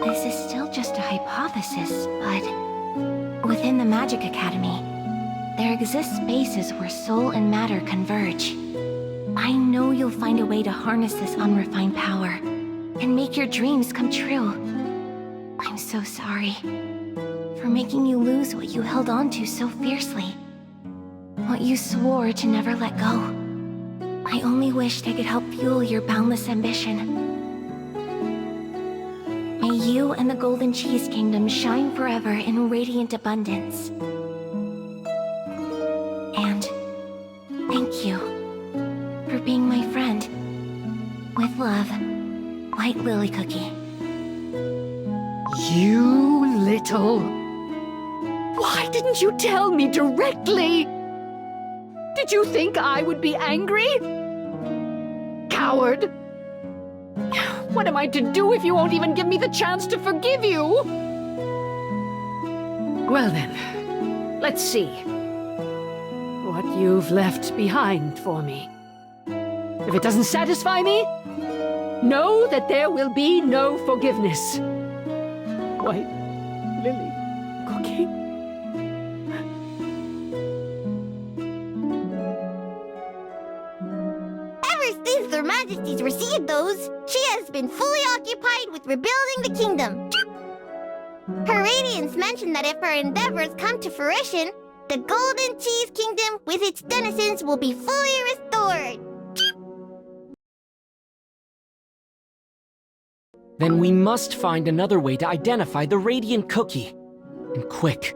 This is still just a hypothesis, but within the Magic Academy, there exist spaces where soul and matter converge. I know you'll find a way to harness this unrefined power and make your dreams come true. I'm so sorry for making you lose what you held on to so fiercely. What you swore to never let go. I only wished I could help fuel your boundless ambition. May you and the Golden Cheese Kingdom shine forever in radiant abundance. And thank you for being my friend. With love, White Lily Cookie. You little... Why didn't you tell me directly? Did you think I would be angry? Coward! What am I to do if you won't even give me the chance to forgive you? Well then, let's see what you've left behind for me. If it doesn't satisfy me, know that there will be no forgiveness. White Lily Cookie? Ever since their majesties received those, she has been fully occupied with rebuilding the kingdom. Her Radiance mentioned that if her endeavors come to fruition, the Golden Cheese Kingdom with its denizens will be fully restored. Then we must find another way to identify the Radiant Cookie. And quick.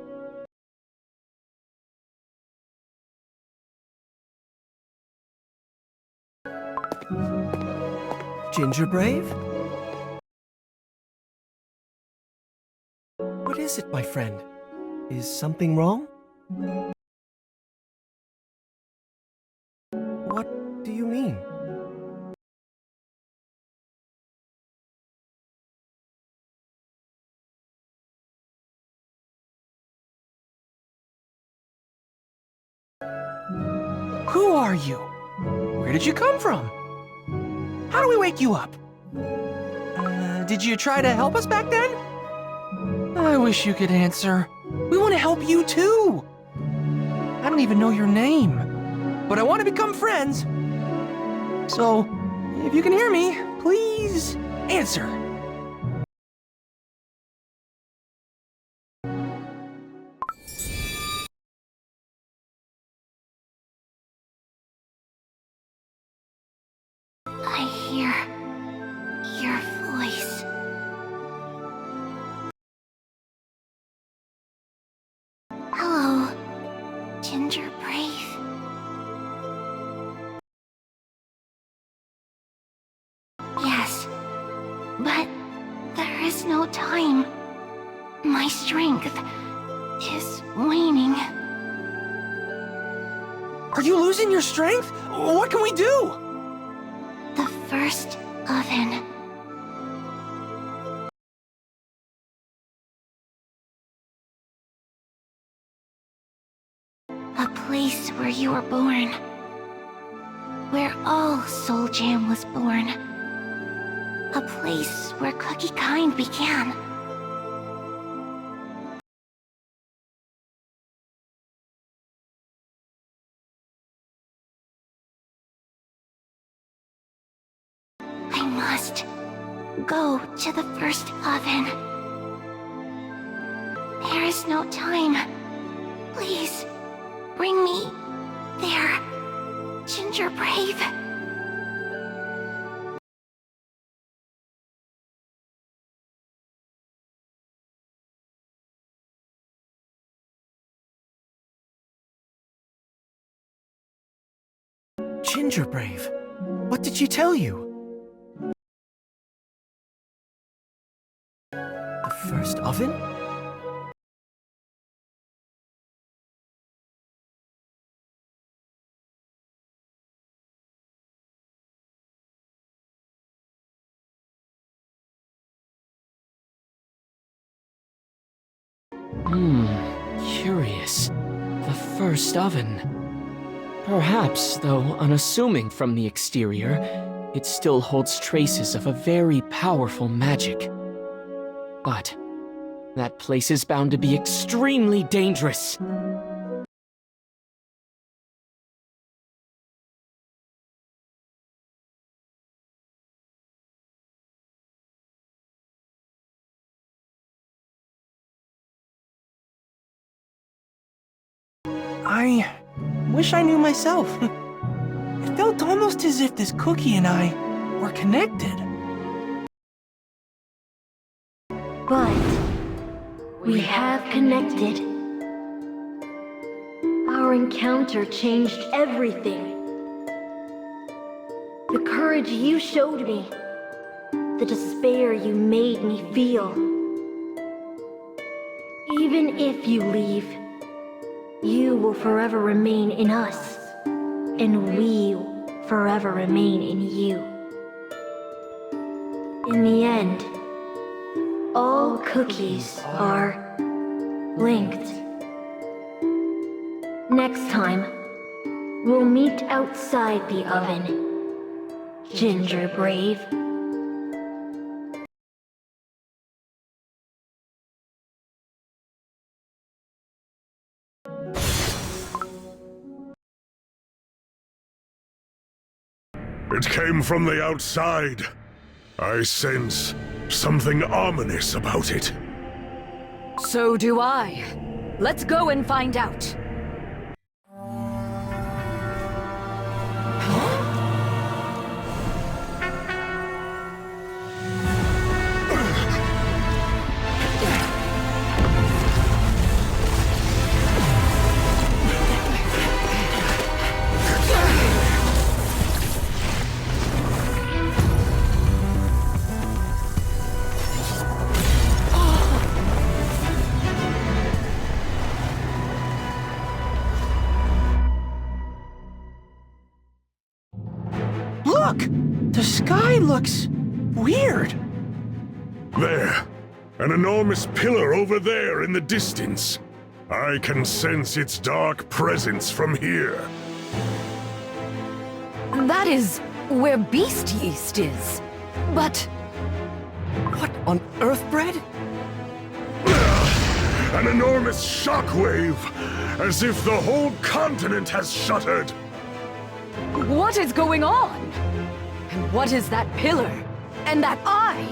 Ginger Brave? What is it, my friend? Is something wrong? What do you mean? Who are you? Where did you come from? How do we wake you up? Did you try to help us back then? I wish you could answer. We want to help you too. I don't even know your name, but I want to become friends. So, if you can hear me, please answer. I hear your voice. Hello, Ginger Brave. Yes, but there is no time. My strength is waning. Are you losing your strength? What can we do? The first oven. A place where you were born. Where all Soul Jam was born. A place where Cookie Kind began. I must go to the first oven. There is no time. Please, bring me there, Ginger Brave. Ginger Brave, what did she tell you? The first oven? Curious. The first oven. Perhaps, though unassuming from the exterior, it still holds traces of a very powerful magic. But that place is bound to be extremely dangerous. I wish I knew myself. It felt almost as if this cookie and I were connected. But we have connected. Our encounter changed everything. The courage you showed me, the despair you made me feel. Even if you leave, you will forever remain in us, and we will forever remain in you. In the end, all cookies are linked. Next time, we'll meet outside the oven, Ginger Brave. It came from the outside. I sense something ominous about it. So do I. Let's go and find out. Look! The sky looks weird. There. An enormous pillar over there in the distance. I can sense its dark presence from here. That is where beast yeast is. But What on earth, Bread? An enormous shockwave, as if the whole continent has shuddered. what is going on? And what is that pillar? And that eye?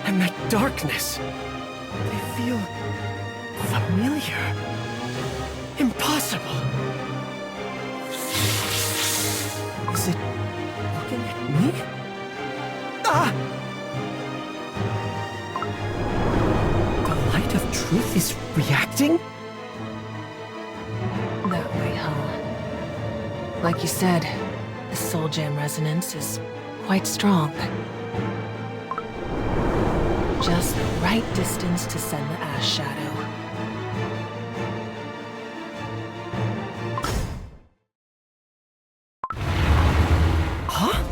And that darkness. They feel familiar. Impossible. Is it looking at me? Ah! The light of truth is reacting? That way, huh? Like you said, the soul gem resonance is quite strong. Just the right distance to send the ash shadow. Huh?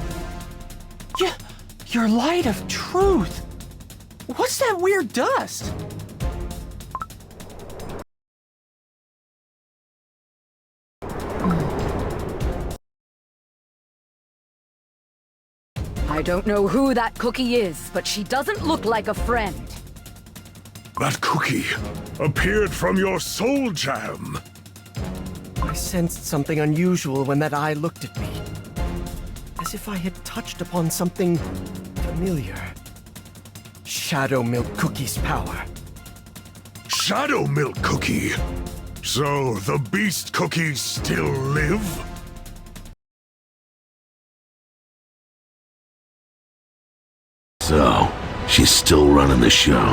Your light of truth. What's that weird dust? I don't know who that cookie is, but she doesn't look like a friend. That cookie appeared from your soul jam. My sensed something unusual when that eye looked at me. As if I had touched upon something familiar. Shadow Milk Cookie's power. Shadow Milk Cookie? So the Beast Cookies still live? So, she's still running the show.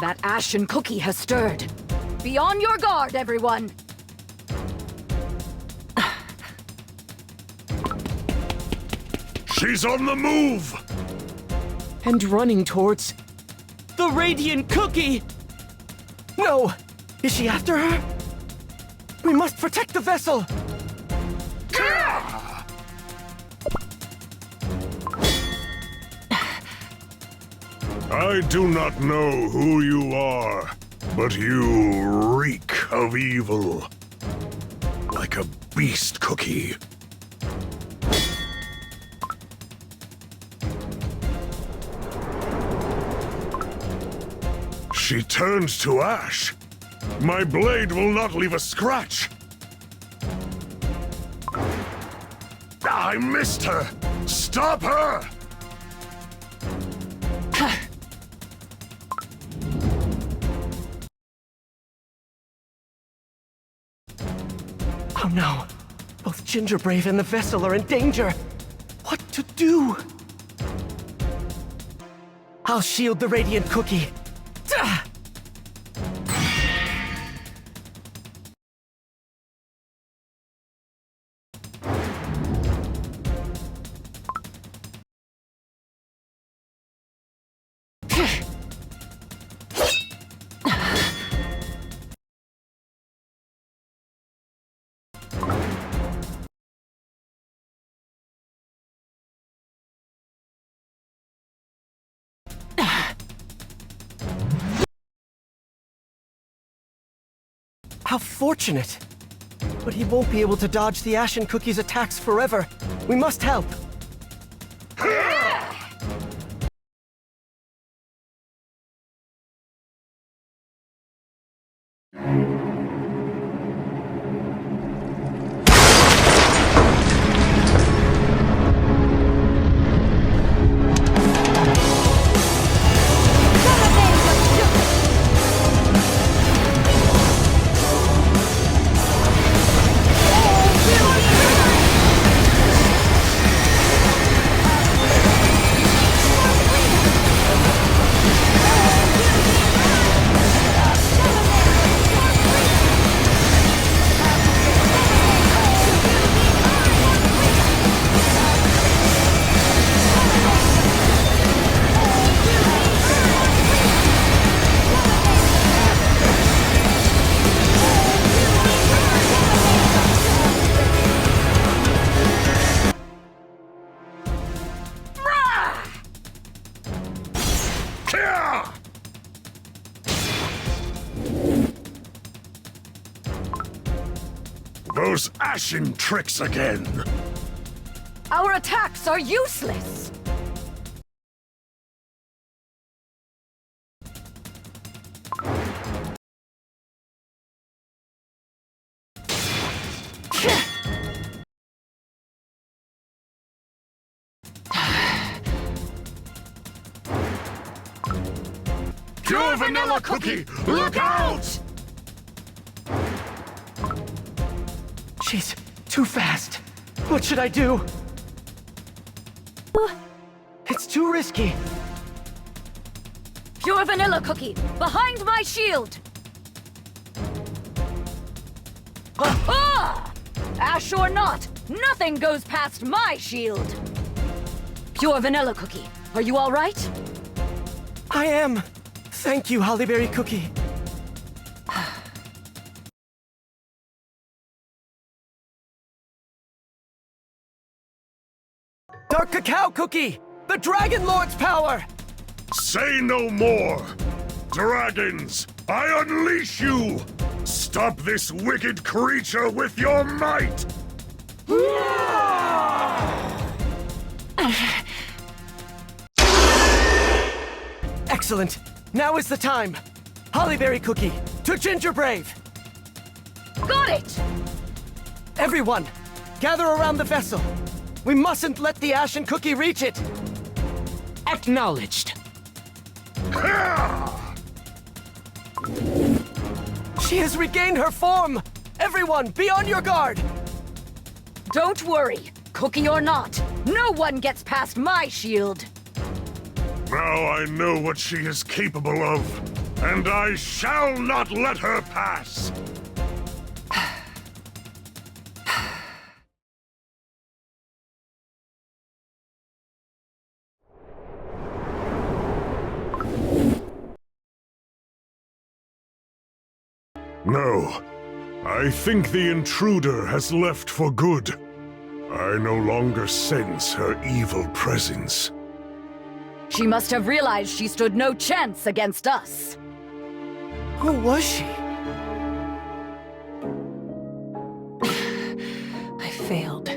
That ashen cookie has stirred. Be on your guard, everyone! She's on the move! And running towards the Radiant Cookie! No! Is she after her? We must protect the vessel! I do not know who you are, but you reek of evil. Like a beast cookie. She turns to ash. My blade will not leave a scratch. I missed her! Stop her! Oh no! Both Gingerbrave and the vessel are in danger! What to do? I'll shield the Radiant Cookie. How fortunate! But he won't be able to dodge the Ashen Cookie's attacks forever. We must help! Those ashen tricks again! Our attacks are useless! Pure vanilla cookie! Look out! She's too fast. What should I do? It's too risky. Pure vanilla cookie, behind my shield! Ha-ha! Ash or not, nothing goes past my shield! Pure vanilla cookie, are you all right? I am. Thank you, Hollyberry Cookie. Dark Cacao Cookie! The Dragon Lord's power! Say no more! Dragons, I unleash you! Stop this wicked creature with your might! Excellent! Now is the time! Hollyberry Cookie, To Gingerbrave! Got it! Everyone, gather around the vessel. We mustn't let the Ashen Cookie reach it. Acknowledged. She has regained her form! Everyone, be on your guard! Don't worry. Cookie or not, no one gets past my shield. Now I know what she is capable of, and I shall not let her pass! No. I think the intruder has left for good. I no longer sense her evil presence. She must have realized she stood no chance against us. Who was she? I failed.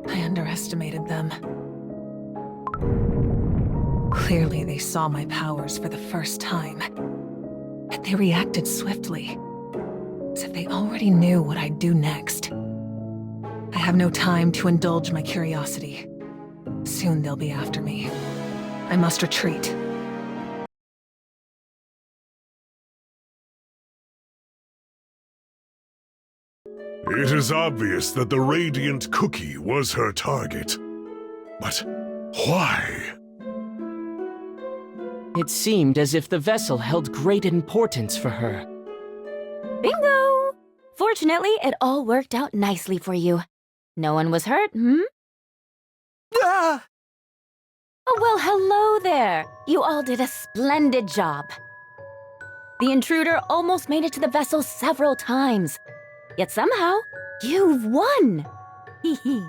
I underestimated them. Clearly, they saw my powers for the first time. Yet they reacted swiftly, as if they already knew what I'd do next. I have no time to indulge my curiosity. Soon they'll be after me. I must retreat. It is obvious that the Radiant Cookie was her target. But why? It seemed as if the vessel held great importance for her. Bingo! Fortunately, it all worked out nicely for you. No one was hurt, Ah! Oh, well, hello there. You all did a splendid job. The intruder almost made it to the vessel several times. Yet somehow, you've won. Hee hee.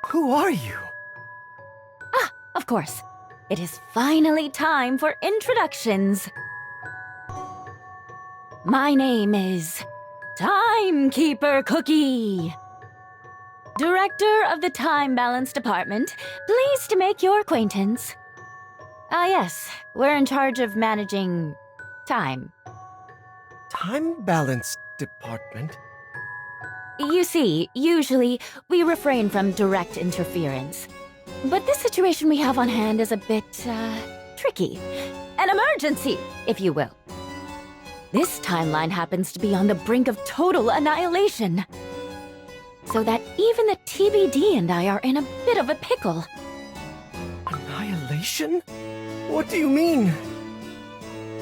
Who are you? Ah, of course. It is finally time for introductions. My name is Timekeeper Cookie. Director of the Time Balance Department, pleased to make your acquaintance. Ah, yes, we're in charge of managing time. Time Balance Department? You see, usually we refrain from direct interference. But this situation we have on hand is a bit, tricky. An emergency, if you will. This timeline happens to be on the brink of total annihilation. So that even the TBD and I are in a bit of a pickle. Annihilation? What do you mean?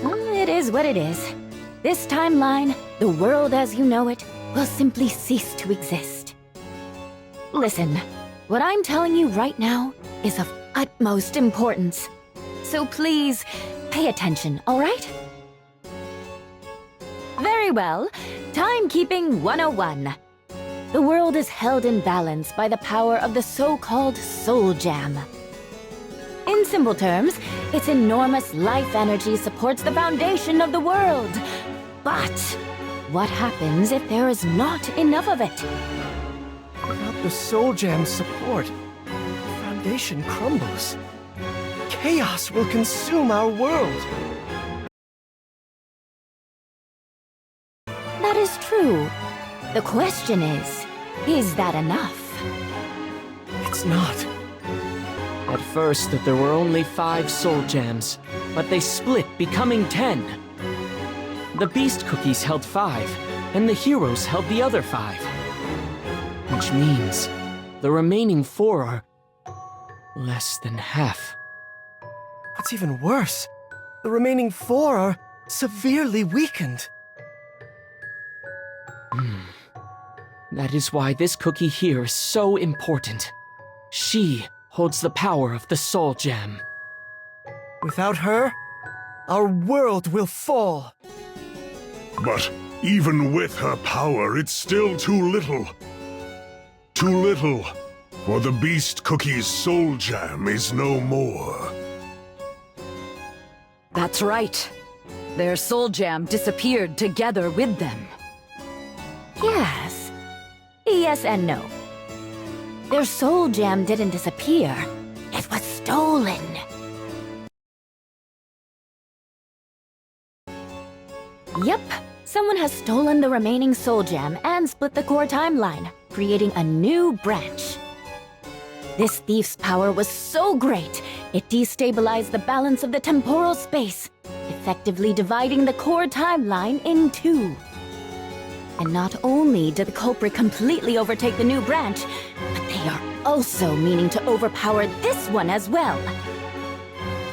It is what it is. This timeline, the world as you know it, will simply cease to exist. Listen, what I'm telling you right now is of utmost importance. So please, pay attention, all right? Very well. Timekeeping 101. The world is held in balance by the power of the so-called Soul Gem. In simple terms, its enormous life energy supports the foundation of the world. But what happens if there is not enough of it? Without the Soul Gem's support, the foundation crumbles. Chaos will consume our world. That is true. The question is that enough? It's not. At first, there were only 5 soul gems, but they split, becoming 10. The Beast Cookies held 5, and the heroes held the other 5. Which means the remaining 4 are less than half. What's even worse, the remaining 4 are severely weakened. That is why this cookie here is so important. She holds the power of the Soul Gem. Without her, our world will fall. But even with her power, it's still too little. Too little, for the Beast Cookie's Soul Gem is no more. That's right. Their Soul Gem disappeared together with them. Yes. Yes and no. Their Soul Gem didn't disappear. It was stolen. Yep, someone has stolen the remaining soul gem and split the core timeline, creating a new branch. This thief's power was so great, it destabilized the balance of the temporal space, effectively dividing the core timeline in two. And not only did the culprit completely overtake the new branch, but they are also meaning to overpower this one as well.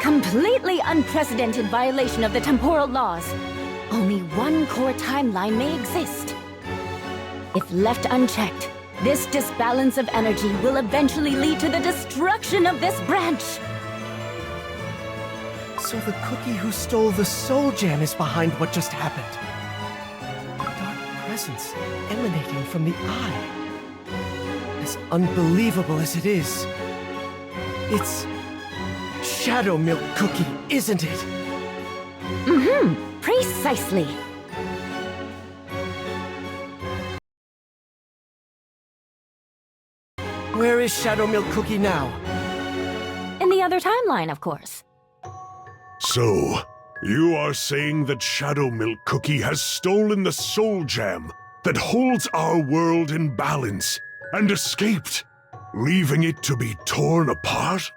Completely unprecedented violation of the temporal laws. Only one core timeline may exist. If left unchecked, this disbalance of energy will eventually lead to the destruction of this branch. So the cookie who stole the soul gem is behind what just happened. A dark presence emanating from the eye. As unbelievable as it is, it's Shadow Milk Cookie, isn't it? Precisely. Where is Shadow Milk Cookie now? In the other timeline, of course. So, you are saying that Shadow Milk Cookie has stolen the soul gem that holds our world in balance and escaped, leaving it to be torn apart?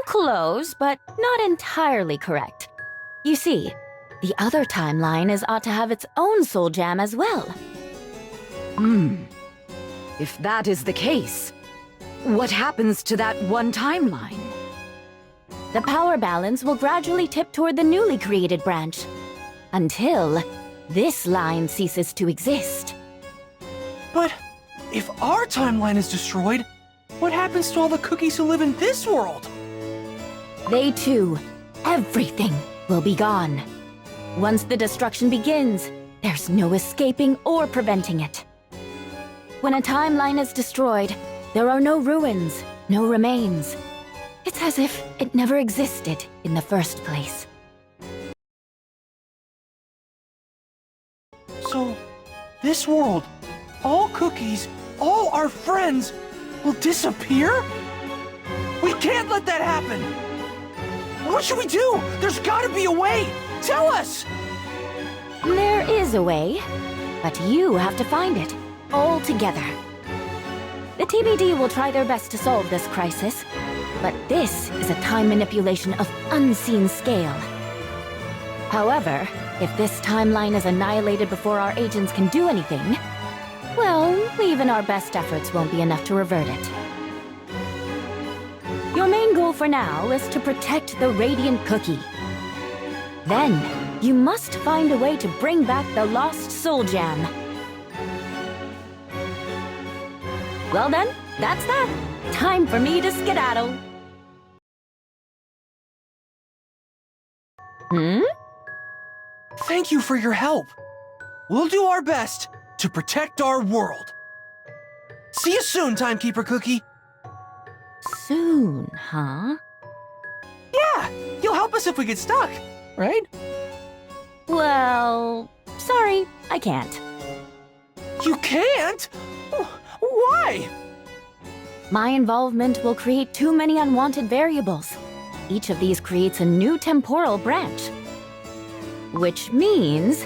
Close, but not entirely correct. You see, the other timeline is ought to have its own soul gem as well. If that is the case, what happens to that one timeline? The power balance will gradually tip toward the newly created branch, until this line ceases to exist. But if our timeline is destroyed, what happens to all the cookies who live in this world? They too, everything will be gone. Once the destruction begins, there's no escaping or preventing it. When a timeline is destroyed, there are no ruins, no remains. It's as if it never existed in the first place. So, this world, all cookies, all our friends, will disappear? We can't let that happen! What should we do? There's gotta be a way! Tell us! There is a way, but you have to find it, all together. The TBD will try their best to solve this crisis, but this is a time manipulation of unseen scale. However, if this timeline is annihilated before our agents can do anything, well, even our best efforts won't be enough to revert it. Your main goal for now is to protect the Radiant Cookie. Then, you must find a way to bring back the lost Soul Gem. Well then, that's that. Time for me to skedaddle. Thank you for your help. We'll do our best to protect our world. See you soon, Timekeeper Cookie. Soon, huh? Yeah, you'll help us if we get stuck, right? Well, sorry, I can't. You can't? Why? My involvement will create too many unwanted variables. Each of these creates a new temporal branch. Which means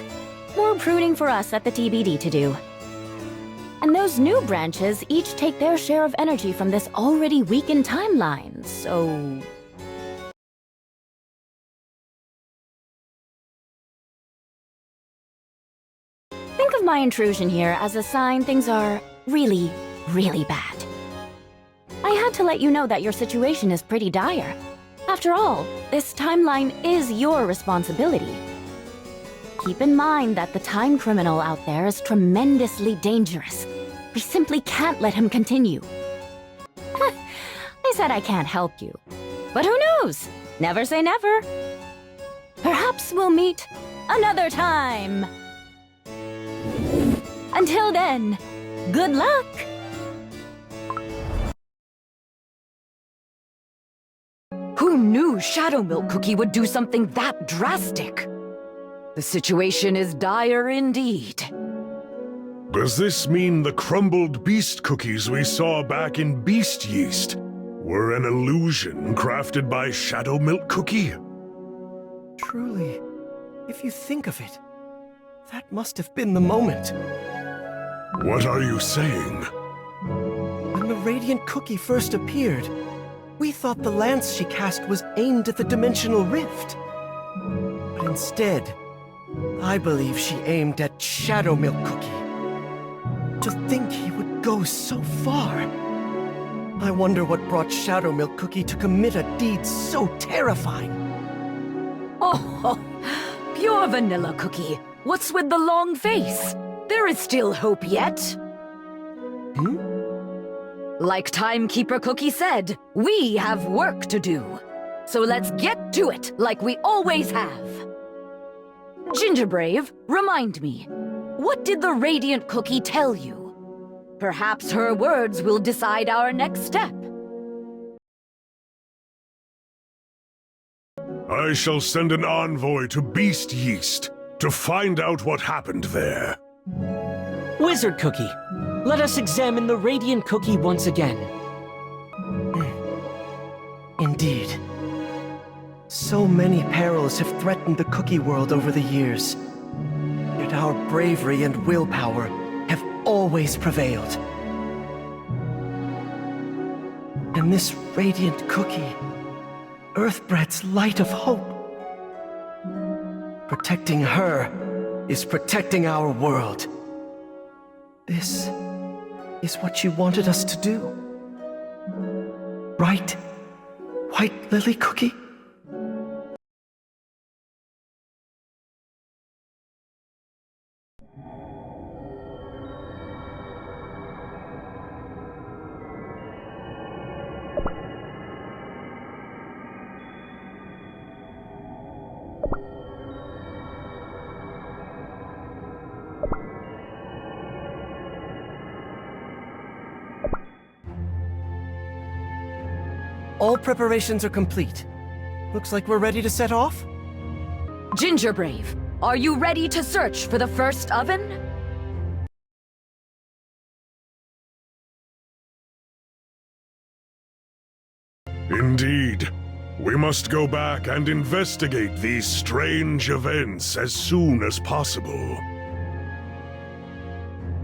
more pruning for us at the TBD to do. And those new branches each take their share of energy from this already weakened timeline, so... Think of my intrusion here as a sign things are really, really bad. I had to let you know that your situation is pretty dire. After all, this timeline is your responsibility. Keep in mind that the time criminal out there is tremendously dangerous. We simply can't let him continue. I said I can't help you. But who knows? Never say never. Perhaps we'll meet another time. Until then, good luck! Who knew Shadow Milk Cookie would do something that drastic? The situation is dire indeed. Does this mean the crumbled beast cookies we saw back in Beast Yeast were an illusion crafted by Shadow Milk Cookie? Truly, If you think of it, that must have been the moment. What are you saying? When the Radiant Cookie first appeared, we thought the lance she cast was aimed at the dimensional rift. But instead, I believe she aimed at Shadow Milk Cookie. To think he would go so far. I wonder what brought Shadow Milk Cookie to commit a deed so terrifying. Oh, pure vanilla cookie. What's with the long face? There is still hope yet. Like Timekeeper Cookie said, we have work to do. So let's get to it like we always have. Gingerbrave, remind me, what did the Radiant Cookie tell you? Perhaps her words will decide our next step. I shall send an envoy to Beast Yeast to find out what happened there. Wizard Cookie, let us examine the Radiant Cookie once again. Indeed. So many perils have threatened the cookie world over the years. Yet our bravery and willpower have always prevailed. And this Radiant Cookie, Earthbread's light of hope. Protecting her is protecting our world. This is what you wanted us to do. Right, White Lily Cookie? All preparations are complete. Looks like we're ready to set off? Gingerbrave, are you ready to search for the first oven? Indeed. We must go back and investigate these strange events as soon as possible.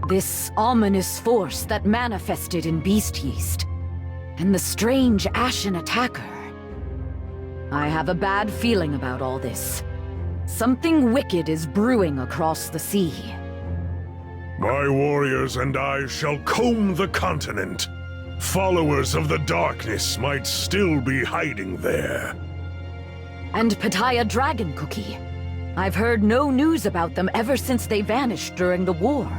This ominous force that manifested in Beast Yeast, and the strange Ashen attacker. I have a bad feeling about all this. Something wicked is brewing across the sea. My warriors and I shall comb the continent. Followers of the darkness might still be hiding there. And Pattaya Dragon Cookie. I've heard no news about them ever since they vanished during the war.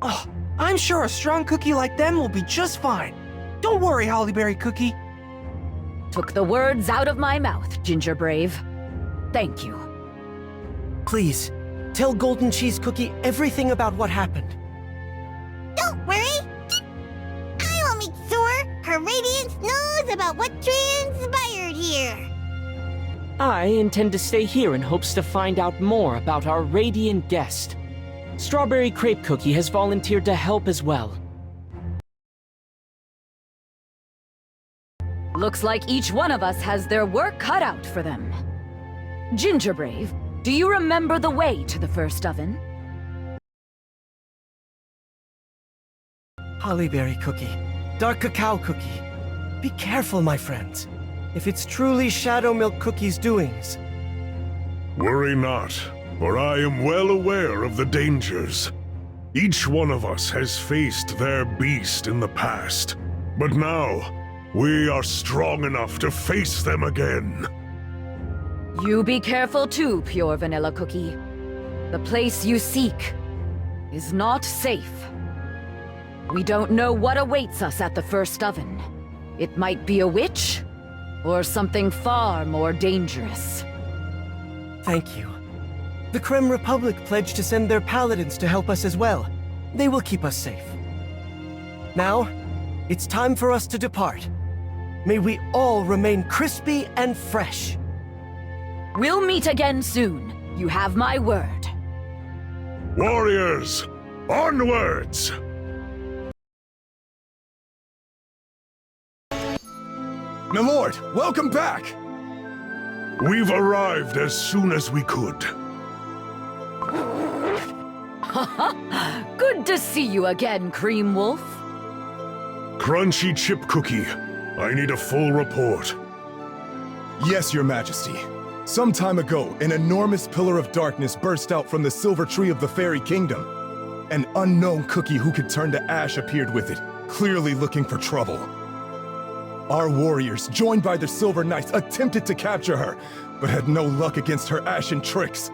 Oh, I'm sure a strong cookie like them will be just fine. Don't worry, Hollyberry Cookie. Took the words out of my mouth, Gingerbrave. Thank you. Please, tell Golden Cheese Cookie everything about what happened. Don't worry. I will make sure her Radiance knows about what transpired here. I intend to stay here in hopes to find out more about our radiant guest. Strawberry Crepe Cookie has volunteered to help as well. Looks like each one of us has their work cut out for them. Gingerbrave, do you remember the way to the first oven? Hollyberry Cookie, Dark Cacao Cookie. Be careful, my friends. If it's truly Shadow Milk Cookie's doings. Worry not, for I am well aware of the dangers. Each one of us has faced their beast in the past, but now we are strong enough to face them again. You be careful too, Pure Vanilla Cookie. The place you seek is not safe. We don't know what awaits us at the first oven. It might be a witch, or something far more dangerous. Thank you. The Creme Republic pledged to send their paladins to help us as well. They will keep us safe. Now, it's time for us to depart. May we all remain crispy and fresh. We'll meet again soon. You have my word. Warriors, onwards! My lord, welcome back! We've arrived as soon as we could. Good to see you again, Cream Wolf. Crunchy Chip Cookie, I need a full report. Yes, Your Majesty. Some time ago, an enormous pillar of darkness burst out from the silver tree of the Fairy Kingdom. An unknown cookie who could turn to ash appeared with it, clearly looking for trouble. Our warriors, joined by the Silver Knights, attempted to capture her, but had no luck against her ashen tricks.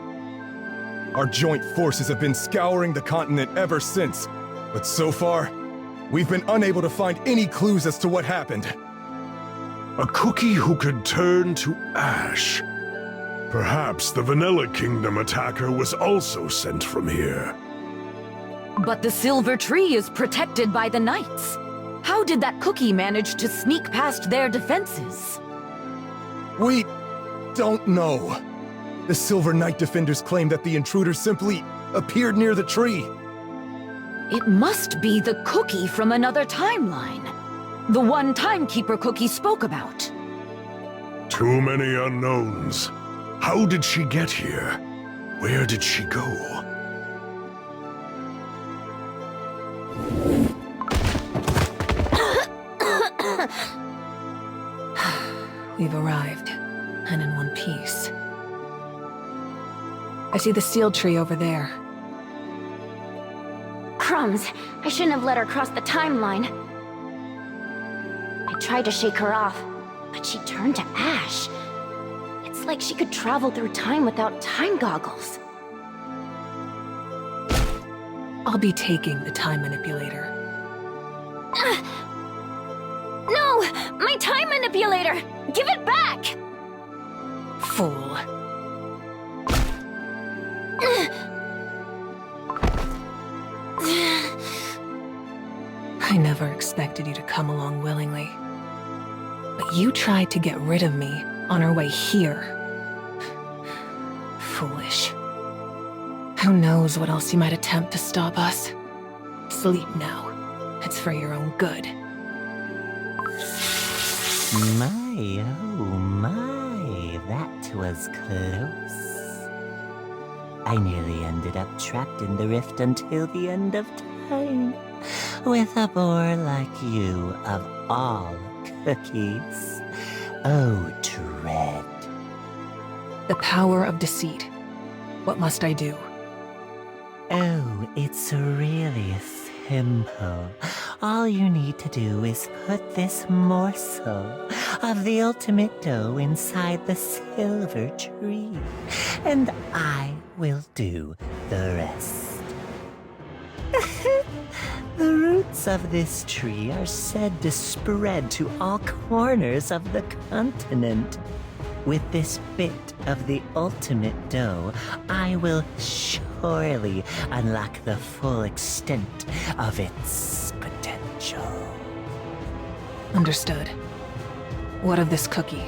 Our joint forces have been scouring the continent ever since, but so far, we've been unable to find any clues as to what happened. A cookie who could turn to ash. Perhaps the Vanilla Kingdom attacker was also sent from here. But the silver tree is protected by the knights. How did that cookie manage to sneak past their defenses? We don't know. The Silver Knight defenders claim that the intruder simply appeared near the tree. It must be the cookie from another timeline. The one Timekeeper cookie spoke about. Too many unknowns. How did she get here? Where did she go? We've arrived, and in one piece. I see the seal tree over there. Crumbs, I shouldn't have let her cross the timeline. I tried to shake her off, but she turned to ash. It's like she could travel through time without time goggles. I'll be taking the time manipulator. No! My time manipulator! Give it back! Fool. I never expected you to come along willingly. But you tried to get rid of me on our way here. Foolish. Who knows what else you might attempt to stop us? Sleep now. It's for your own good. My, oh my, that was close. I nearly ended up trapped in the rift until the end of time, with a boar like you of all cookies. Oh, dread. The power of deceit. What must I do? Oh, it's really simple. All you need to do is put this morsel of the ultimate dough inside the silver tree, and I will do the rest. The roots of this tree are said to spread to all corners of the continent. With this bit of the ultimate dough, I will surely unlock the full extent of its potential. Understood. What of this cookie?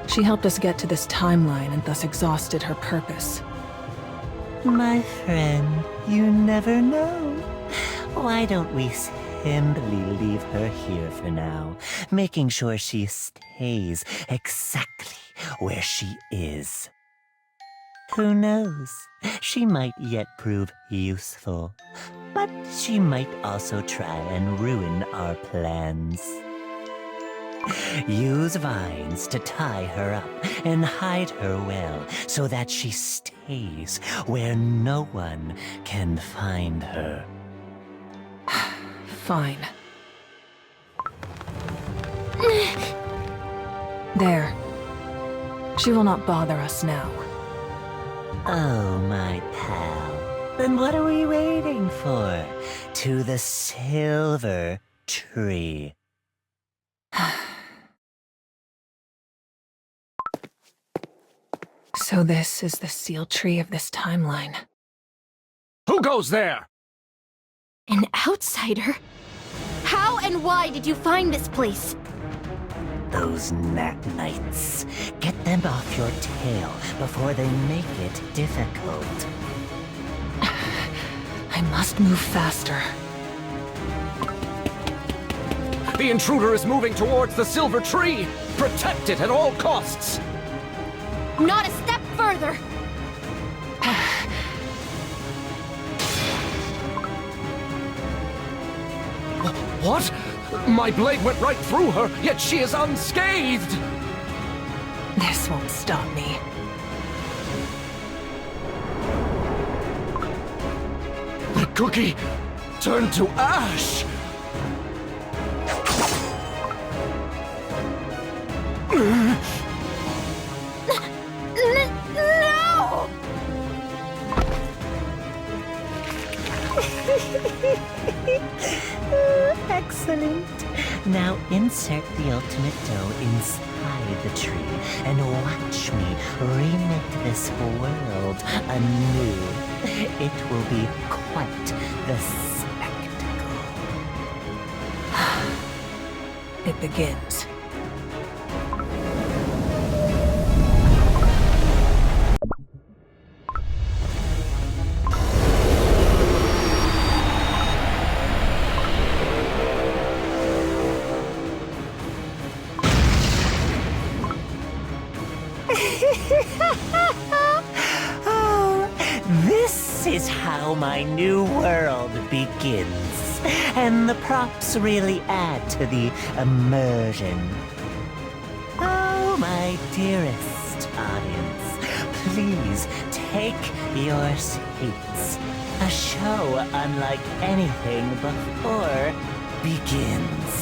She helped us get to this timeline and thus exhausted her purpose. My friend, you never know. Why don't we simply leave her here for now, making sure she stays exactly where she is? Who knows? She might yet prove useful, but she might also try and ruin our plans. Use vines to tie her up and hide her well so that she stays where no one can find her. Fine. There. She will not bother us now. Oh, my pal. Then what are we waiting for? To the silver tree. So this is the seal tree of this timeline. Who goes there? An outsider? How and why did you find this place? Those gnat knights. Get them off your tail before they make it difficult. I must move faster. The intruder is moving towards the silver tree! Protect it at all costs! Not a step further! What? My blade went right through her, yet she is unscathed! This won't stop me. The cookie turned to ash! No! Excellent. Now insert the ultimate dough inside the tree and watch me remake this world anew. It will be quite the spectacle. It begins. Oh, this is how my new world begins. And the props really add to the immersion. Oh, my dearest audience, please take your seats. A show unlike anything before begins.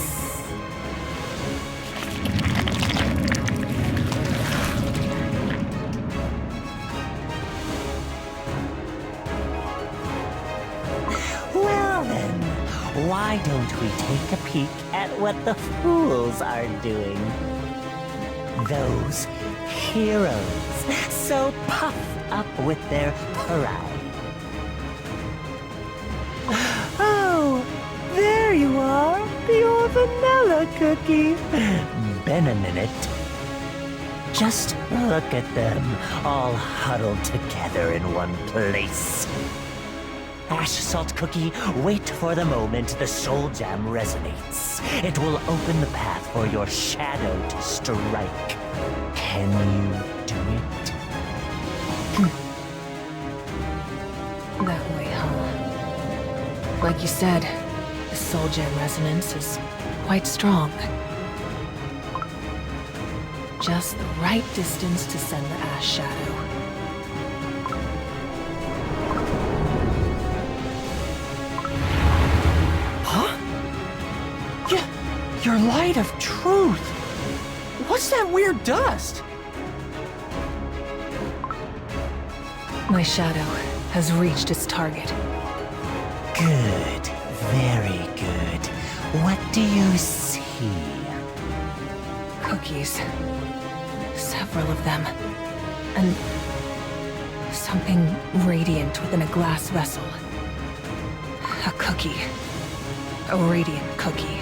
Well then, why don't we take a peek at what the fools are doing? Those heroes, so puffed up with their pride. Oh, there you are, your vanilla cookie. Been a minute. Just look at them, all huddled together in one place. Ash Salt Cookie, wait for the moment the soul gem resonates. It will open the path for your shadow to strike. Can you do it? That way, huh? Like you said, the soul gem resonance is quite strong. Just the right distance to send the ash shadow. Your light of truth! What's that weird dust? My shadow has reached its target. Good. Very good. What do you see? Cookies. Several of them. And something radiant within a glass vessel. A cookie. A radiant cookie.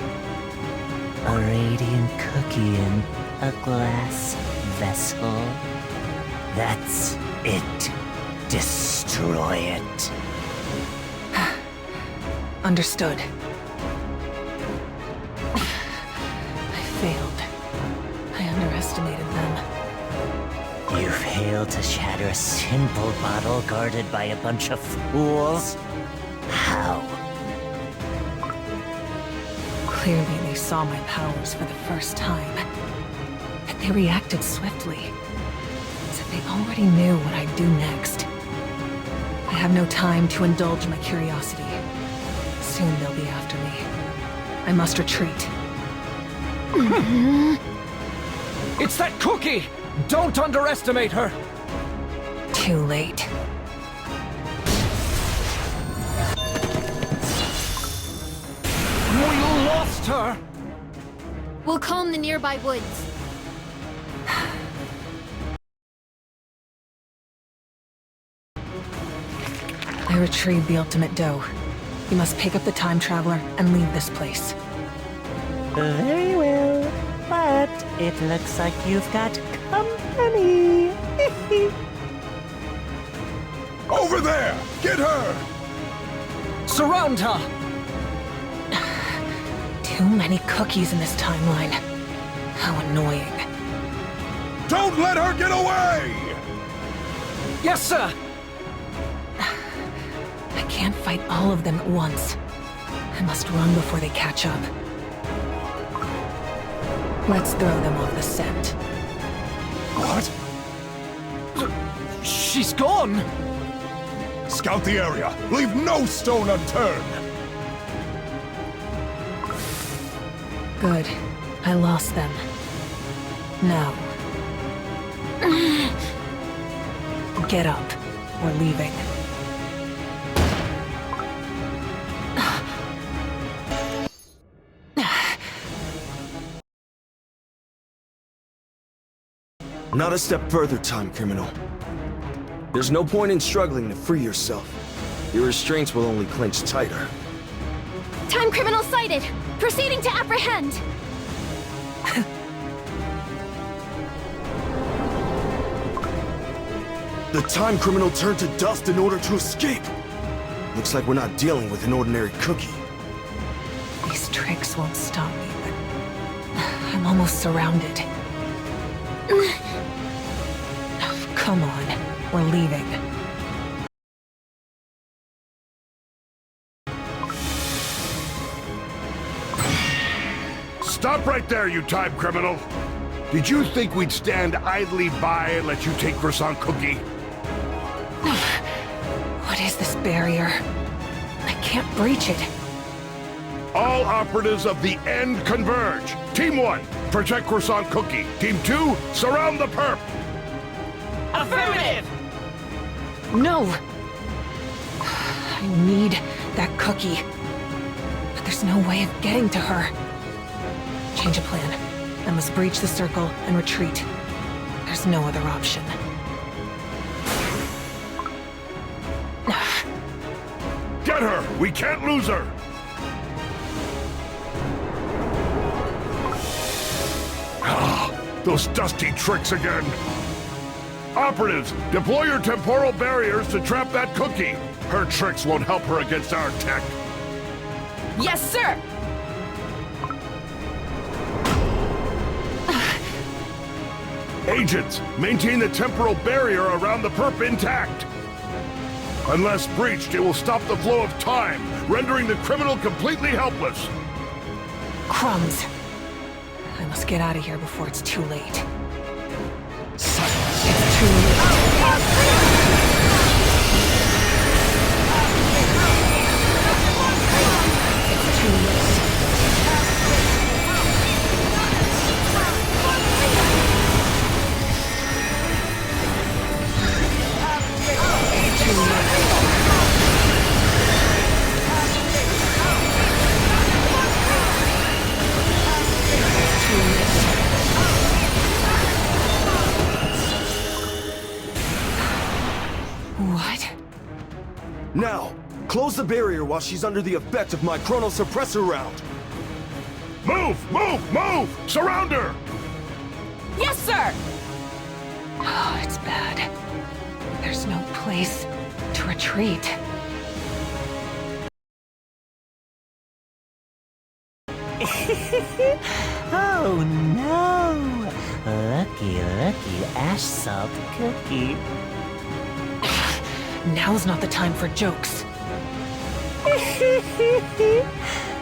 A radiant cookie in a glass vessel. That's it. Destroy it. Understood. I failed. I underestimated them. You failed to shatter a simple bottle guarded by a bunch of fools? How? Clearly they saw my powers for the first time. Yet they reacted swiftly. As if they already knew what I'd do next. I have no time to indulge my curiosity. Soon they'll be after me. I must retreat. It's that cookie! Don't underestimate her! Too late. We lost her! We'll calm the nearby woods. I retrieve the ultimate dough. You must pick up the time traveler and leave this place. Very well. But it looks like you've got company. Over there! Get her! Surround her! Too many cookies in this timeline. How annoying. Don't let her get away! Yes, sir! I can't fight all of them at once. I must run before they catch up. Let's throw them off the scent. What? She's gone! Scout the area. Leave no stone unturned. Good. I lost them. Now. Get up. We're leaving. Not a step further, time criminal. There's no point in struggling to free yourself. Your restraints will only clench tighter. Time criminal sighted! Proceeding to apprehend! The time criminal turned to dust in order to escape. Looks like we're not dealing with an ordinary cookie. These tricks won't stop me, but I'm almost surrounded. Come on, we're leaving. Stop right there, you time criminal! Did you think we'd stand idly by and let you take Croissant Cookie? What is this barrier? I can't breach it. All operatives of the End converge! Team 1, protect Croissant Cookie. Team 2, surround the perp! Affirmative! No! I need that cookie. But there's no way of getting to her. Change of plan. I must breach the circle and retreat. There's no other option. Get her! We can't lose her! Ah, those dusty tricks again! Operatives, deploy your temporal barriers to trap that cookie! Her tricks won't help her against our tech. Yes, sir! Agents, maintain the temporal barrier around the perp intact. Unless breached, it will stop the flow of time, rendering the criminal completely helpless. Crumbs. I must get out of here before it's too late. It's too late. It's too late. What? Now, close the barrier while she's under the effect of my chrono suppressor round. Move! Move! Move! Surround her! Yes, sir! Oh, it's bad. There's no place to retreat. Oh no! Lucky ash salt cookie. Now's not the time for jokes.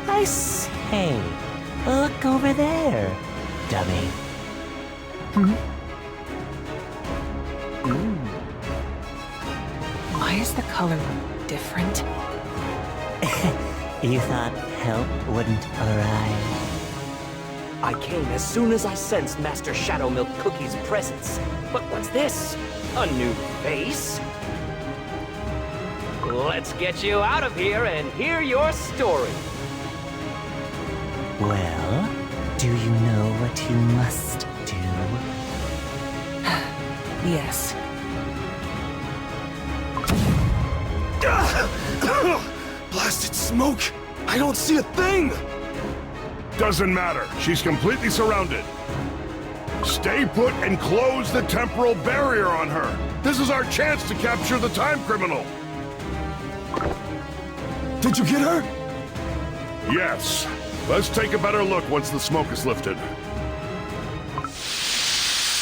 I say, look over there, dummy. Why is the color different? You thought help wouldn't arrive? I came as soon as I sensed Master Shadow Milk Cookie's presence. But what's this? A new face? Let's get you out of here and hear your story. Well, do you know what you must do? Yes. Blasted smoke! I don't see a thing! Doesn't matter. She's completely surrounded. Stay put and close the temporal barrier on her. This is our chance to capture the time criminal. Did you get her? Yes. Let's take a better look once the smoke is lifted.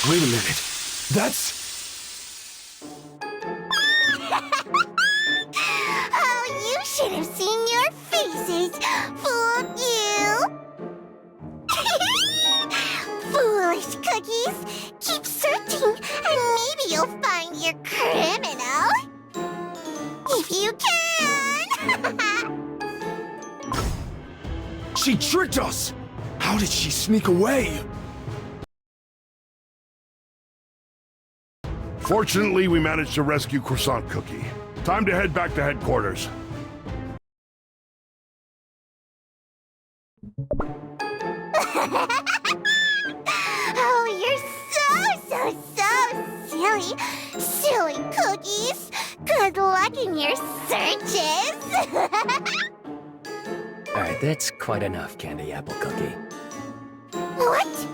Wait a minute. That's... Oh, you should have seen your faces. Fooled you. Foolish cookies. Keep searching, and maybe you'll find your criminal. If you can. She tricked us! How did she sneak away? Fortunately, we managed to rescue Croissant Cookie. Time to head back to headquarters. Oh, you're so silly. Silly cookies. Good luck in your searches. Alright, that's quite enough, Candy Apple Cookie. What?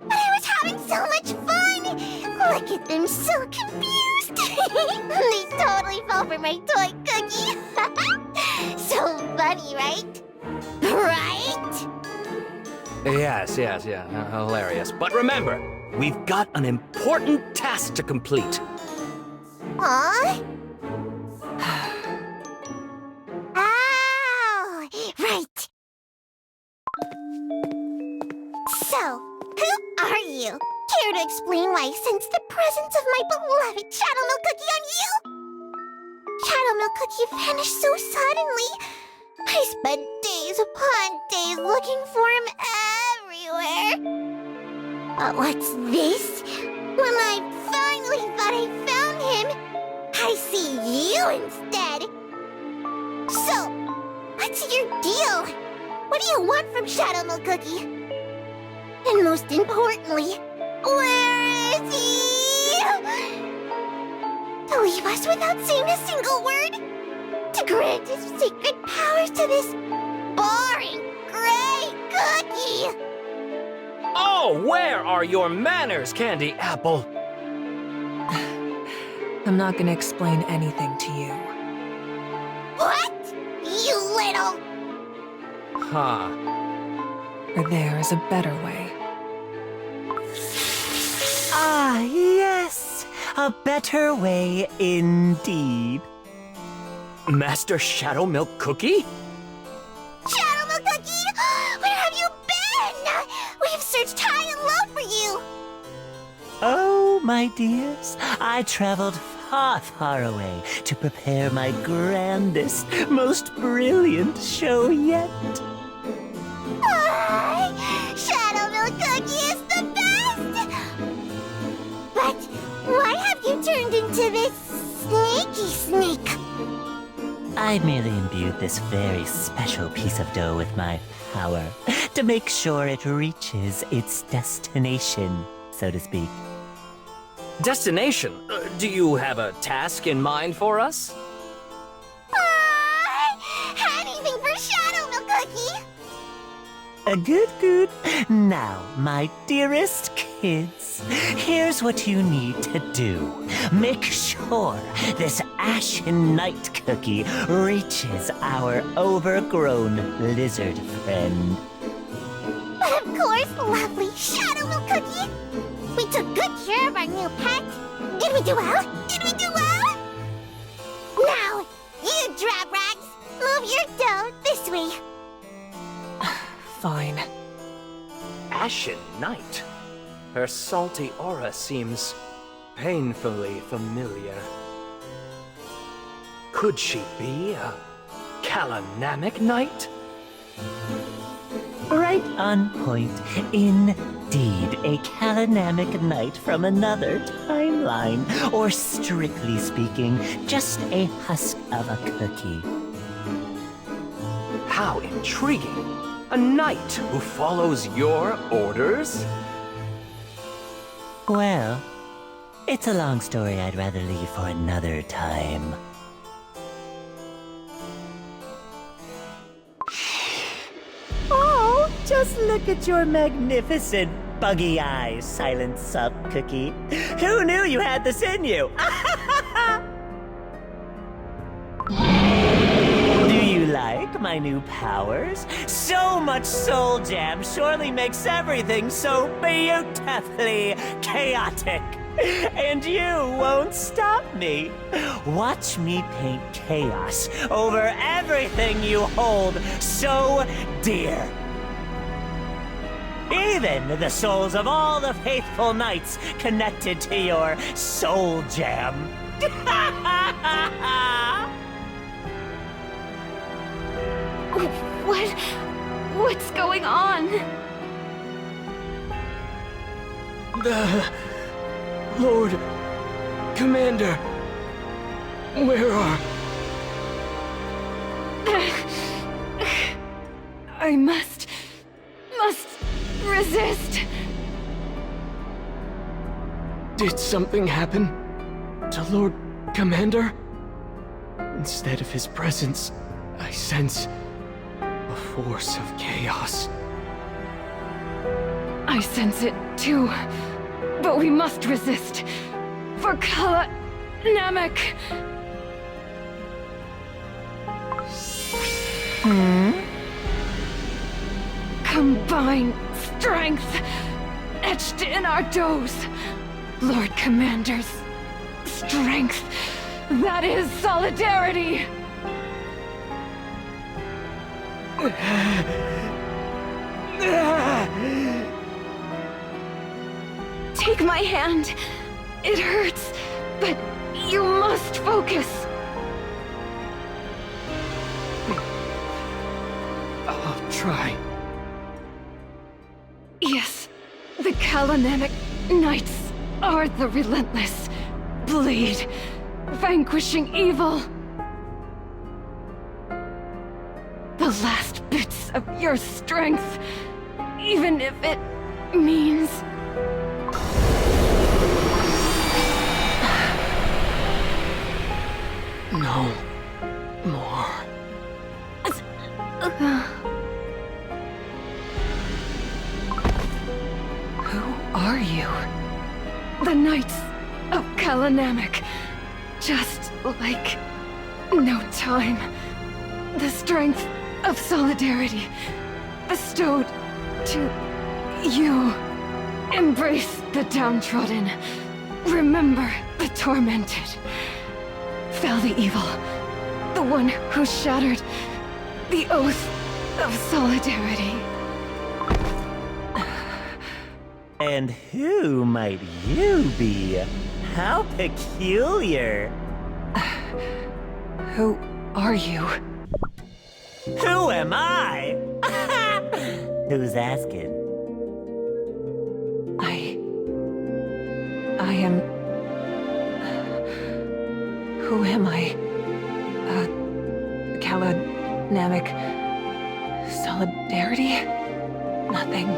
But I was having so much fun! Look at them, so confused! They totally fell for my toy cookie! So funny, right? Right? Yes, hilarious. But remember, we've got an important task to complete. Huh? Oh, right. So, who are you? Care to explain why I sense the presence of my beloved Shadow Milk Cookie on you? Shadow Milk Cookie vanished so suddenly. I spent days upon days looking for him everywhere. But what's this? When I finally thought I found him, I see you instead. So, what's your deal? What do you want from Shadow Milk Cookie? And most importantly, where is he? To leave us without saying a single word? To grant his sacred powers to this boring gray cookie? Oh, where are your manners, Candy Apple? I'm not gonna explain anything to you. What? You little... Huh. Or there is a better way. Ah, yes. A better way indeed. Master Shadow Milk Cookie? Shadow Milk Cookie! Where have you been? We've searched high and low for you. Oh, my dears, I traveled far away to prepare my grandest, most brilliant show yet. Shadow Milk Cookie is the best! But why have you turned into this sneaky snake? I merely imbued this very special piece of dough with my power to make sure it reaches its destination, so to speak. Destination? Do you have a task in mind for us? Anything for Shadow Milk Cookie! Good. Now, my dearest kids, here's what you need to do. Make sure this Ashen Night Cookie reaches our overgrown lizard friend. But of course, lovely Shadow Milk Cookie! We took good care of our new pet. Did we do well? Now, you drab rags, move your dough this way. Fine. Ashen Night? Her salty aura seems painfully familiar. Could she be a Calanamic Knight? Right on point. Indeed, a Calanamic Knight from another timeline. Or strictly speaking, just a husk of a cookie. How intriguing! A knight who follows your orders? Well, it's a long story I'd rather leave for another time. Oh, just look at your magnificent buggy eyes, Silent Sub Cookie. Who knew you had this in you? Do you like my my new powers? So much soul jam surely makes everything so beautifully chaotic. And you won't stop me. Watch me paint chaos over everything you hold so dear. Even the souls of all the faithful knights connected to your soul jam. What's going on? The Lord Commander, where are... I must resist. Did something happen to Lord Commander? Instead of his presence, I sense a force of chaos. I sense it too, but we must resist. For Kala Namek. Combine strength etched in our doors. Lord Commander's strength. That is solidarity. Take my hand. It hurts, but you must focus. I'll try. Yes, the Kalanamic Knights are the relentless blade, vanquishing evil. The last bits of your strength, even if it means... No more. Who are you? The Knights of Kalanamic. Just like no time. The strength of solidarity bestowed to you. Embrace the downtrodden. Remember the tormented. Fell the evil. The one who shattered the oath of solidarity. And who might you be? How peculiar. Who are you? Who am I? Who's asking? I am... Who am I? Kalanamic... Solidarity? Nothing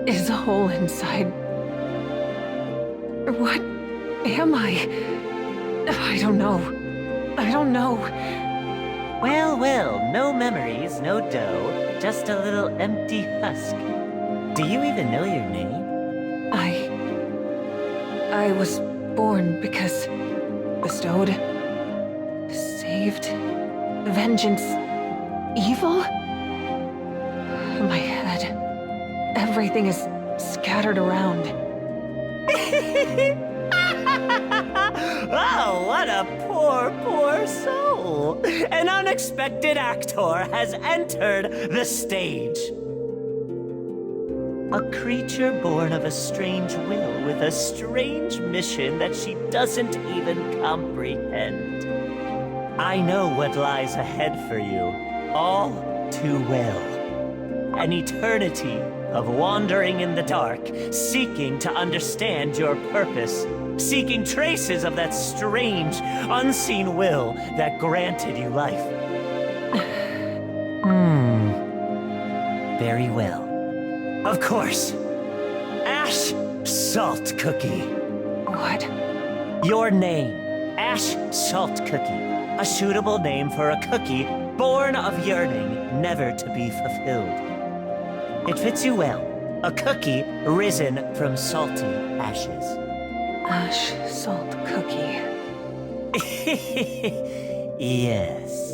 is whole inside. What am I? I don't know. I don't know. Well, no memories, no dough, just a little empty husk. Do you even know your name? I was born because bestowed, saved, vengeance, evil? My head, everything is scattered around. Oh, what a poor soul! An unexpected actor has entered the stage. A creature born of a strange will with a strange mission that she doesn't even comprehend. I know what lies ahead for you, all too well. An eternity of wandering in the dark, seeking to understand your purpose, seeking traces of that strange, unseen will that granted you life. Very well. Of course. Ash Salt Cookie. What? Your name, Ash Salt Cookie. A suitable name for a cookie born of yearning never to be fulfilled. It fits you well. A cookie risen from salty ashes. Ash Salt Cookie. Yes.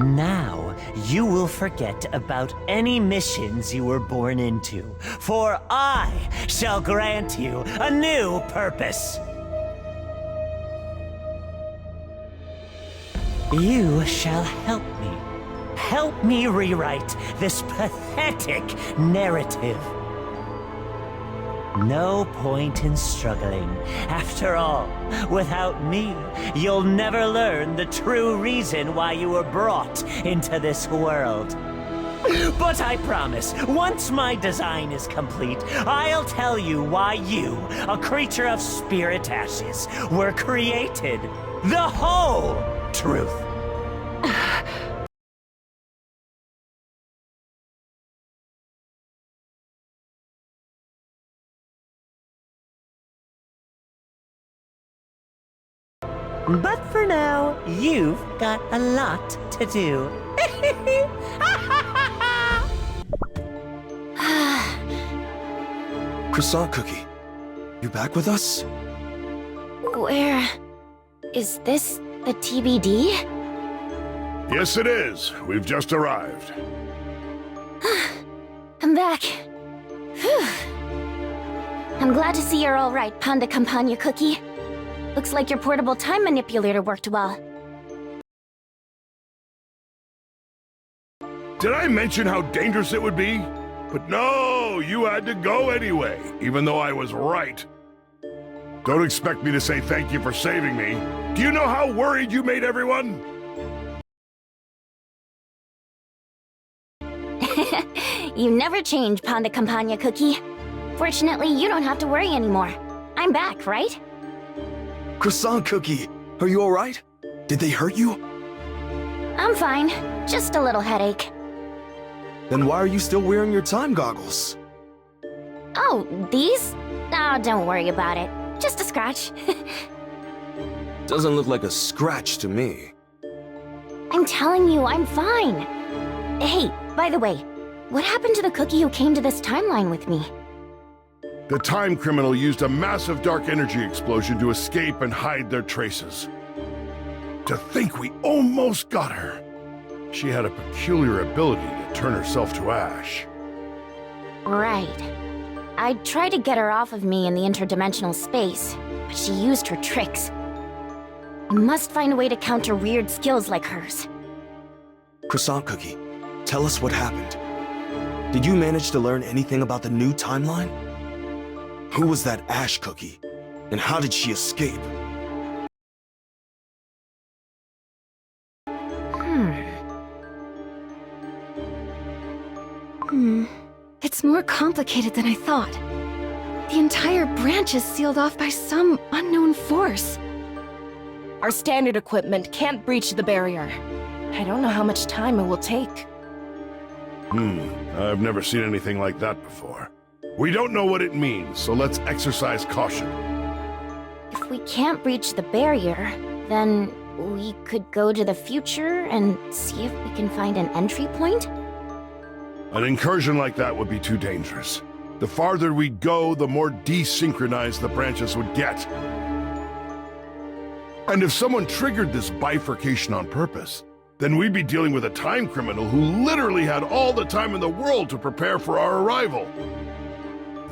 Now, you will forget about any missions you were born into, for I shall grant you a new purpose. You shall help me. Help me rewrite this pathetic narrative. No point in struggling. After all, without me, you'll never learn the true reason why you were brought into this world. But I promise, once my design is complete, I'll tell you why you, a creature of spirit ashes, were created. The whole truth. But for now, you've got a lot to do. Croissant Cookie, you back with us? Where... is this the TBD? Yes, it is. We've just arrived. I'm back. Whew. I'm glad to see you're all right, Panda Campagna Cookie. Looks like your portable time manipulator worked well. Did I mention how dangerous it would be? But no, you had to go anyway, even though I was right. Don't expect me to say thank you for saving me. Do you know how worried you made everyone? You never change, Panda Campagna Cookie. Fortunately, you don't have to worry anymore. I'm back, right? Croissant Cookie, are you alright? Did they hurt you? I'm fine. Just a little headache. Then why are you still wearing your time goggles? Oh, these? Oh, don't worry about it. Just a scratch. Doesn't look like a scratch to me. I'm telling you, I'm fine. Hey, by the way, what happened to the cookie who came to this timeline with me? The time criminal used a massive dark energy explosion to escape and hide their traces. To think we almost got her. She had a peculiar ability to turn herself to ash. Right. I tried to get her off of me in the interdimensional space, but she used her tricks. I must find a way to counter weird skills like hers. Croissant Cookie, tell us what happened. Did you manage to learn anything about the new timeline? Who was that Ash Cookie? And how did she escape? It's more complicated than I thought. The entire branch is sealed off by some unknown force. Our standard equipment can't breach the barrier. I don't know how much time it will take. I've never seen anything like that before. We don't know what it means, so let's exercise caution. If we can't breach the barrier, then we could go to the future and see if we can find an entry point? An incursion like that would be too dangerous. The farther we go, the more desynchronized the branches would get. And if someone triggered this bifurcation on purpose, then we'd be dealing with a time criminal who literally had all the time in the world to prepare for our arrival.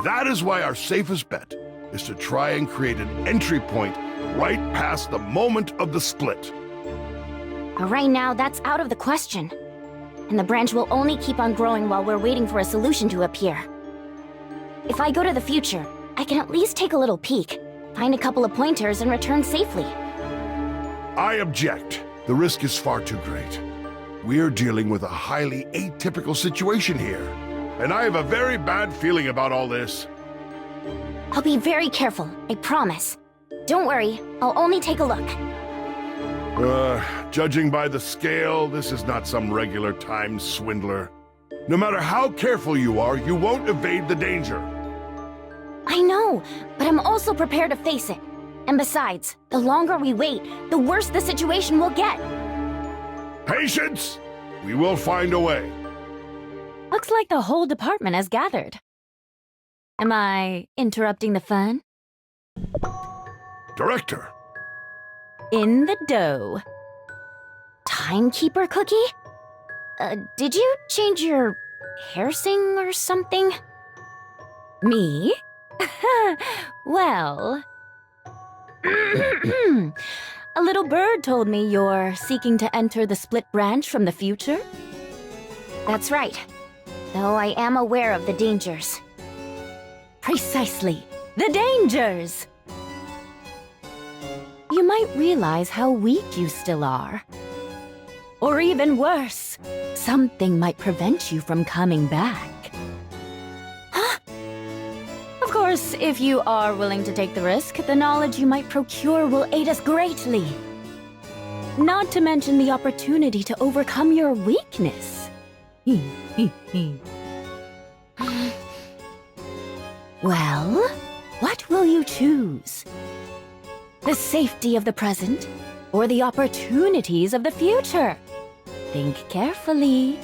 That is why our safest bet is to try and create an entry point right past the moment of the split. But right now, that's out of the question. And the branch will only keep on growing while we're waiting for a solution to appear. If I go to the future, I can at least take a little peek, find a couple of pointers, and return safely. I object. The risk is far too great. We're dealing with a highly atypical situation here, and I have a very bad feeling about all this. I'll be very careful, I promise. Don't worry, I'll only take a look. Judging by the scale, this is not some regular time swindler. No matter how careful you are, you won't evade the danger. I know, but I'm also prepared to face it. And besides, the longer we wait, the worse the situation will get. Patience! We will find a way. Looks like the whole department has gathered. Am I interrupting the fun? Director! In the dough. Timekeeper Cookie? Did you change your hairsing or something? Me? Well... A little bird told me you're seeking to enter the split branch from the future? That's right. Though I am aware of the dangers. Precisely. The dangers! You might realize how weak you still are. Or even worse, something might prevent you from coming back. Huh? Of course, if you are willing to take the risk, the knowledge you might procure will aid us greatly. Not to mention the opportunity to overcome your weakness. Well, what will you choose? The safety of the present, or the opportunities of the future? Think carefully.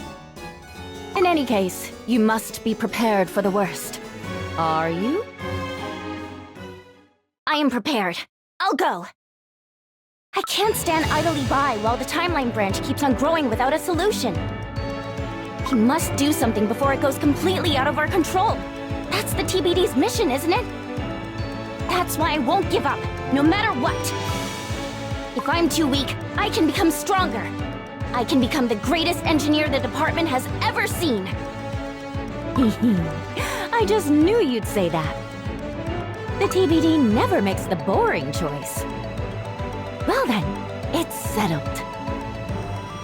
In any case, you must be prepared for the worst. Are you? I am prepared. I'll go. I can't stand idly by while the timeline branch keeps on growing without a solution. We must do something before it goes completely out of our control. That's the TBD's mission, isn't it? That's why I won't give up, no matter what. If I'm too weak, I can become stronger. I can become the greatest engineer the department has ever seen. I just knew you'd say that. The TBD never makes the boring choice. Well then, it's settled.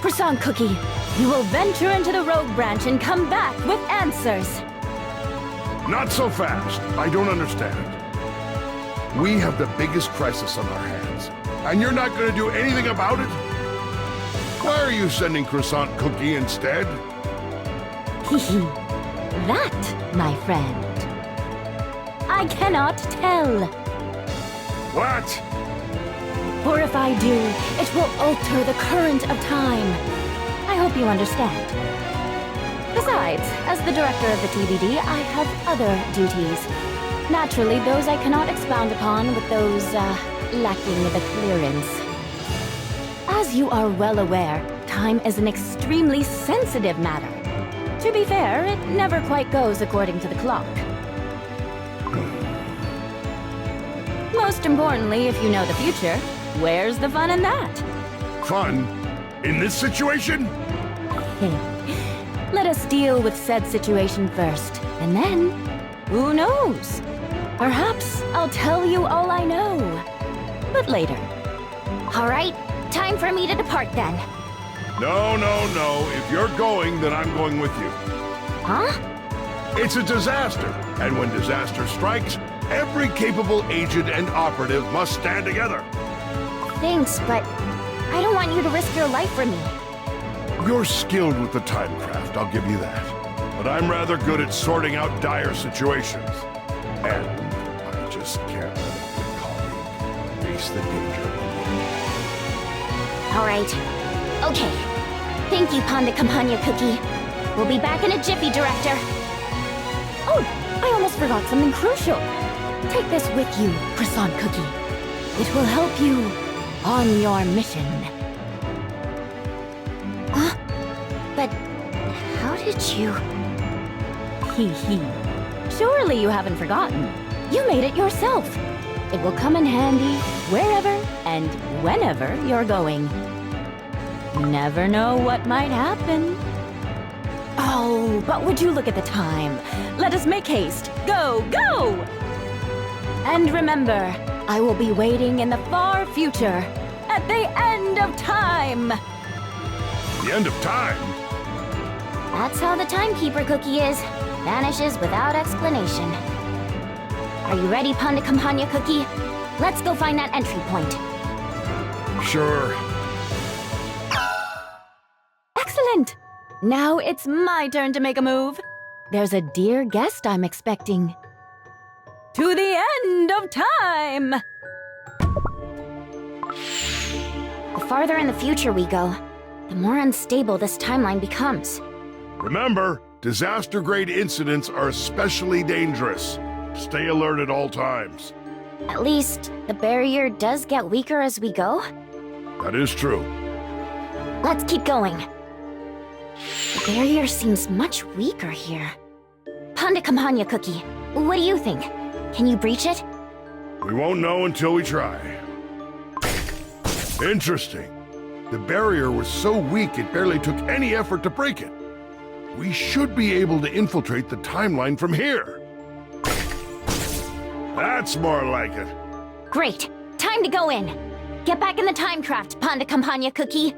Croissant Cookie, you will venture into the rogue branch and come back with answers. Not so fast. I don't understand. We have the biggest crisis on our hands, and you're not going to do anything about it? Why are you sending Croissant Cookie instead? That, my friend, I cannot tell. What? For if I do, it will alter the current of time. I hope you understand. Besides, as the director of the TBD, I have other duties. Naturally, those I cannot expound upon with those, lacking the clearance. As you are well aware, time is an extremely sensitive matter. To be fair, it never quite goes according to the clock. Most importantly, if you know the future, where's the fun in that? Fun? In this situation? Let us deal with said situation first, and then, who knows? Perhaps I'll tell you all I know, but later. All right, time for me to depart then. No, no, no. If you're going, then I'm going with you. Huh? It's a disaster, and when disaster strikes, every capable agent and operative must stand together. Thanks, but I don't want you to risk your life for me. You're skilled with the timecraft, I'll give you that. But I'm rather good at sorting out dire situations. And I just can't let a good colleague face the danger alone. All right. Okay. Thank you, Panda Campagna Cookie. We'll be back in a jiffy, Director. Oh, I almost forgot something crucial. Take this with you, Croissant Cookie. It will help you on your mission. Huh? But how did you... Surely you haven't forgotten. You made it yourself. It will come in handy wherever and whenever you're going. Never know what might happen. Oh, but would you look at the time? Let us make haste. Go, go! And remember, I will be waiting in the far future, at the end of time. The end of time? That's how the Timekeeper Cookie is. Vanishes without explanation. Are you ready, Panda Campagna Cookie? Let's go find that entry point. Sure. Excellent! Now it's my turn to make a move. There's a dear guest I'm expecting. To the end of time! The farther in the future we go, the more unstable this timeline becomes. Remember, disaster-grade incidents are especially dangerous. Stay alert at all times. At least, the barrier does get weaker as we go. That is true. Let's keep going. The barrier seems much weaker here. Panda Campagna Cookie, what do you think? Can you breach it? We won't know until we try. Interesting. The barrier was so weak it barely took any effort to break it. We should be able to infiltrate the timeline from here. That's more like it. Great. Time to go in. Get back in the time craft, Panda Campagna Cookie.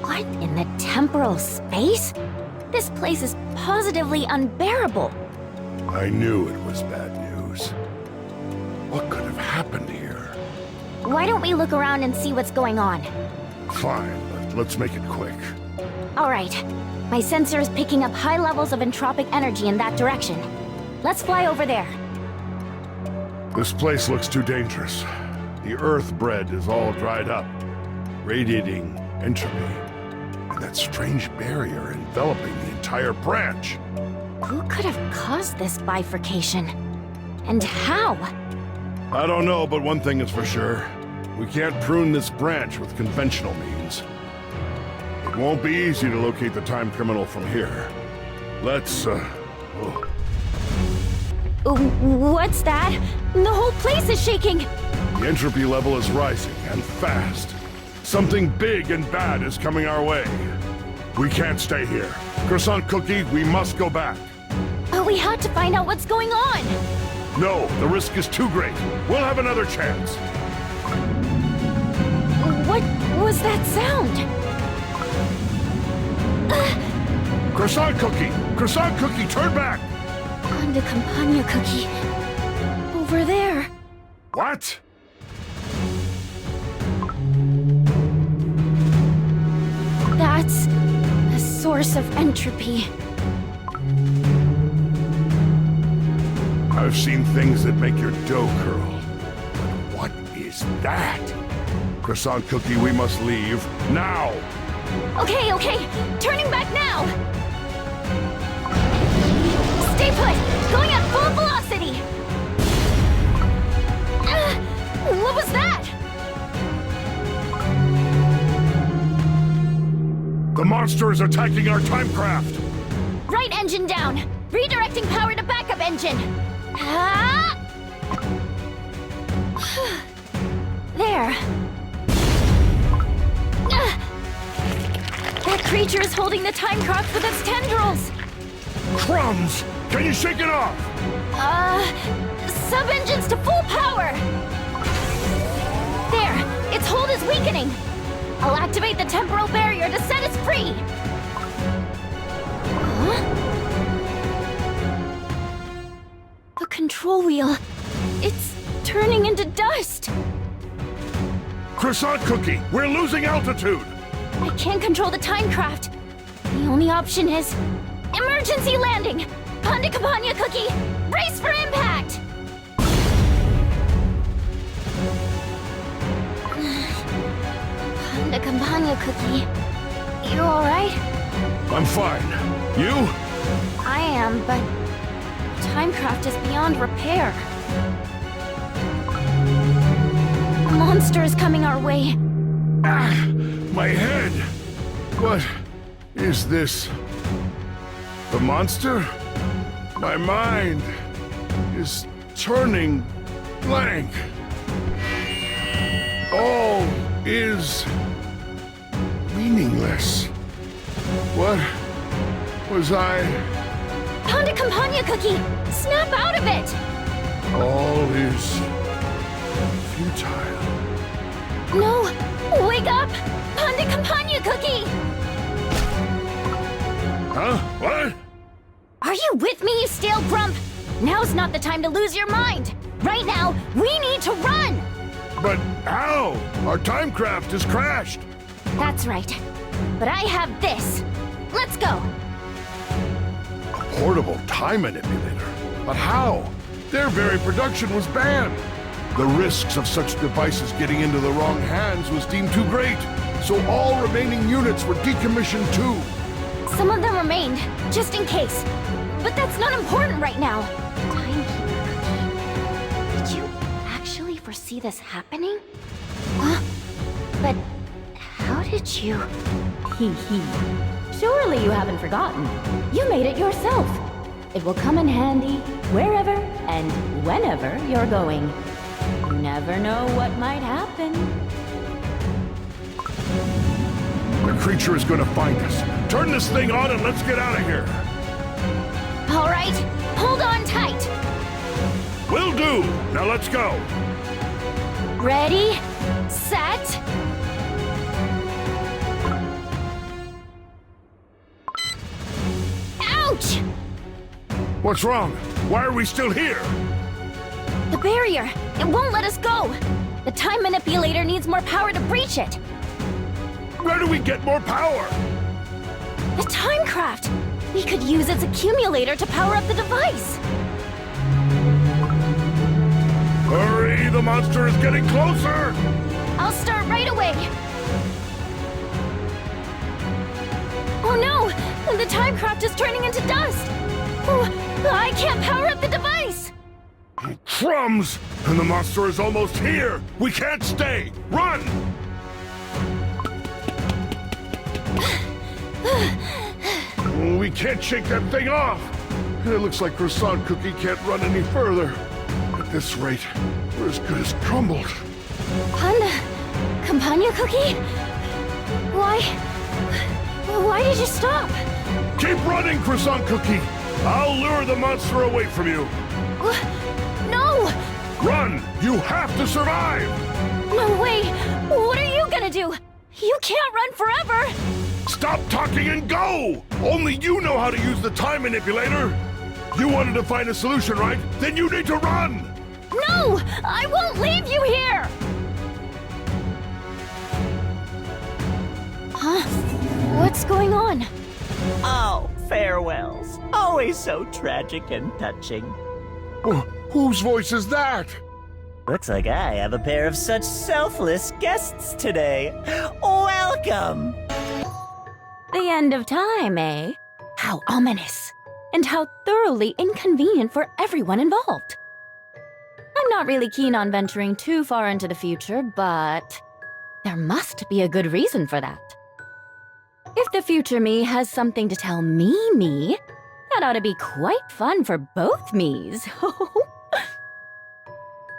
What in the temporal space? This place is positively unbearable. I knew it was bad news. What could have happened here? Why don't we look around and see what's going on? Fine, but let's make it quick. All right. My sensor is picking up high levels of entropic energy in that direction. Let's fly over there. This place looks too dangerous. The Earth bread is all dried up, radiating entropy. And that strange barrier enveloping the entire branch. Who could have caused this bifurcation? And how? I don't know, but one thing is for sure. We can't prune this branch with conventional means. It won't be easy to locate the time criminal from here. Let's, What's that? The whole place is shaking! The entropy level is rising, and fast. Something big and bad is coming our way. We can't stay here. Croissant Cookie, we must go back. But we have to find out what's going on! No, the risk is too great. We'll have another chance. What was that sound? Croissant Cookie! Croissant Cookie, turn back! Panda Campagna Cookie. Over there. What? That's the source of entropy. I've seen things that make your dough curl. But what is that? Croissant Cookie, we must leave now! Okay. Turning back now! Stay put! Going at full velocity! What was that? The monster is attacking our time craft! Right engine down! Redirecting power to backup engine! There. That creature is holding the time craft with its tendrils! Crumbs! Can you shake it off? Sub-engines to full power! There! Its hold is weakening! I'll activate the temporal barrier to set us free! Huh? The control wheel... it's turning into dust! Croissant Cookie, we're losing altitude! I can't control the time craft. The only option is... emergency landing! Panda Campagna Cookie, brace for impact! Panda Campagna Cookie, you alright? I'm fine. You? I am, but... the timecraft is beyond repair. A monster is coming our way. Ah! My head! What is this? The monster? My mind is turning blank. All is meaningless. What was I? Panda Campagna Cookie! Snap out of it! All is futile. No! Wake up! Panda Campagna Cookie! Huh? What? Are you with me, you stale grump? Now's not the time to lose your mind! Right now, we need to run! But how? Our timecraft has crashed! That's right. But I have this. Let's go! A portable time manipulator? But how? Their very production was banned! The risks of such devices getting into the wrong hands was deemed too great, so all remaining units were decommissioned too. Some of them remained, just in case. But that's not important right now. Timekeeper Cookie. Did you actually foresee this happening? Huh? But did you... Hee hee. Surely you haven't forgotten. You made it yourself. It will come in handy wherever and whenever you're going. You never know what might happen. The creature is gonna find us. Turn this thing on and let's get out of here. All right, hold on tight. Will do. Now let's go. Ready, set... Ouch! What's wrong? Why are we still here? The barrier! It won't let us go! The time manipulator needs more power to breach it! Where do we get more power? The Timecraft! We could use its accumulator to power up the device! Hurry! The monster is getting closer! I'll start right away! Oh no! The Timecraft is turning into dust! Oh, I can't power up the device! Crumbs! And the monster is almost here! We can't stay! Run! We can't shake that thing off! It looks like Croissant Cookie can't run any further. At this rate, we're as good as crumbled. Panda? Campagna Cookie? Why did you stop? Keep running, Croissant Cookie! I'll lure the monster away from you! No! Run! You have to survive! No way! What are you gonna do? You can't run forever! Stop talking and go! Only you know how to use the time manipulator! You wanted to find a solution, right? Then you need to run! No! I won't leave you here! Huh? What's going on? Oh, farewells. Always so tragic and touching. Whose voice is that? Looks like I have a pair of such selfless guests today. Welcome! The end of time, eh? How ominous. And how thoroughly inconvenient for everyone involved. I'm not really keen on venturing too far into the future, but there must be a good reason for that. If the future me has something to tell me, that ought to be quite fun for both me's.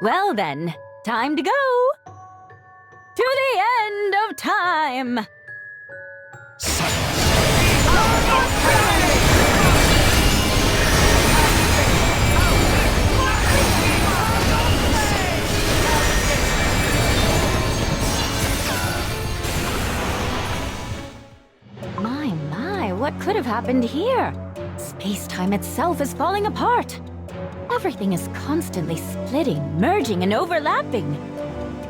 Well then, time to go! To the end of time! My, what could have happened here? Space-time itself is falling apart. Everything is constantly splitting, merging, and overlapping.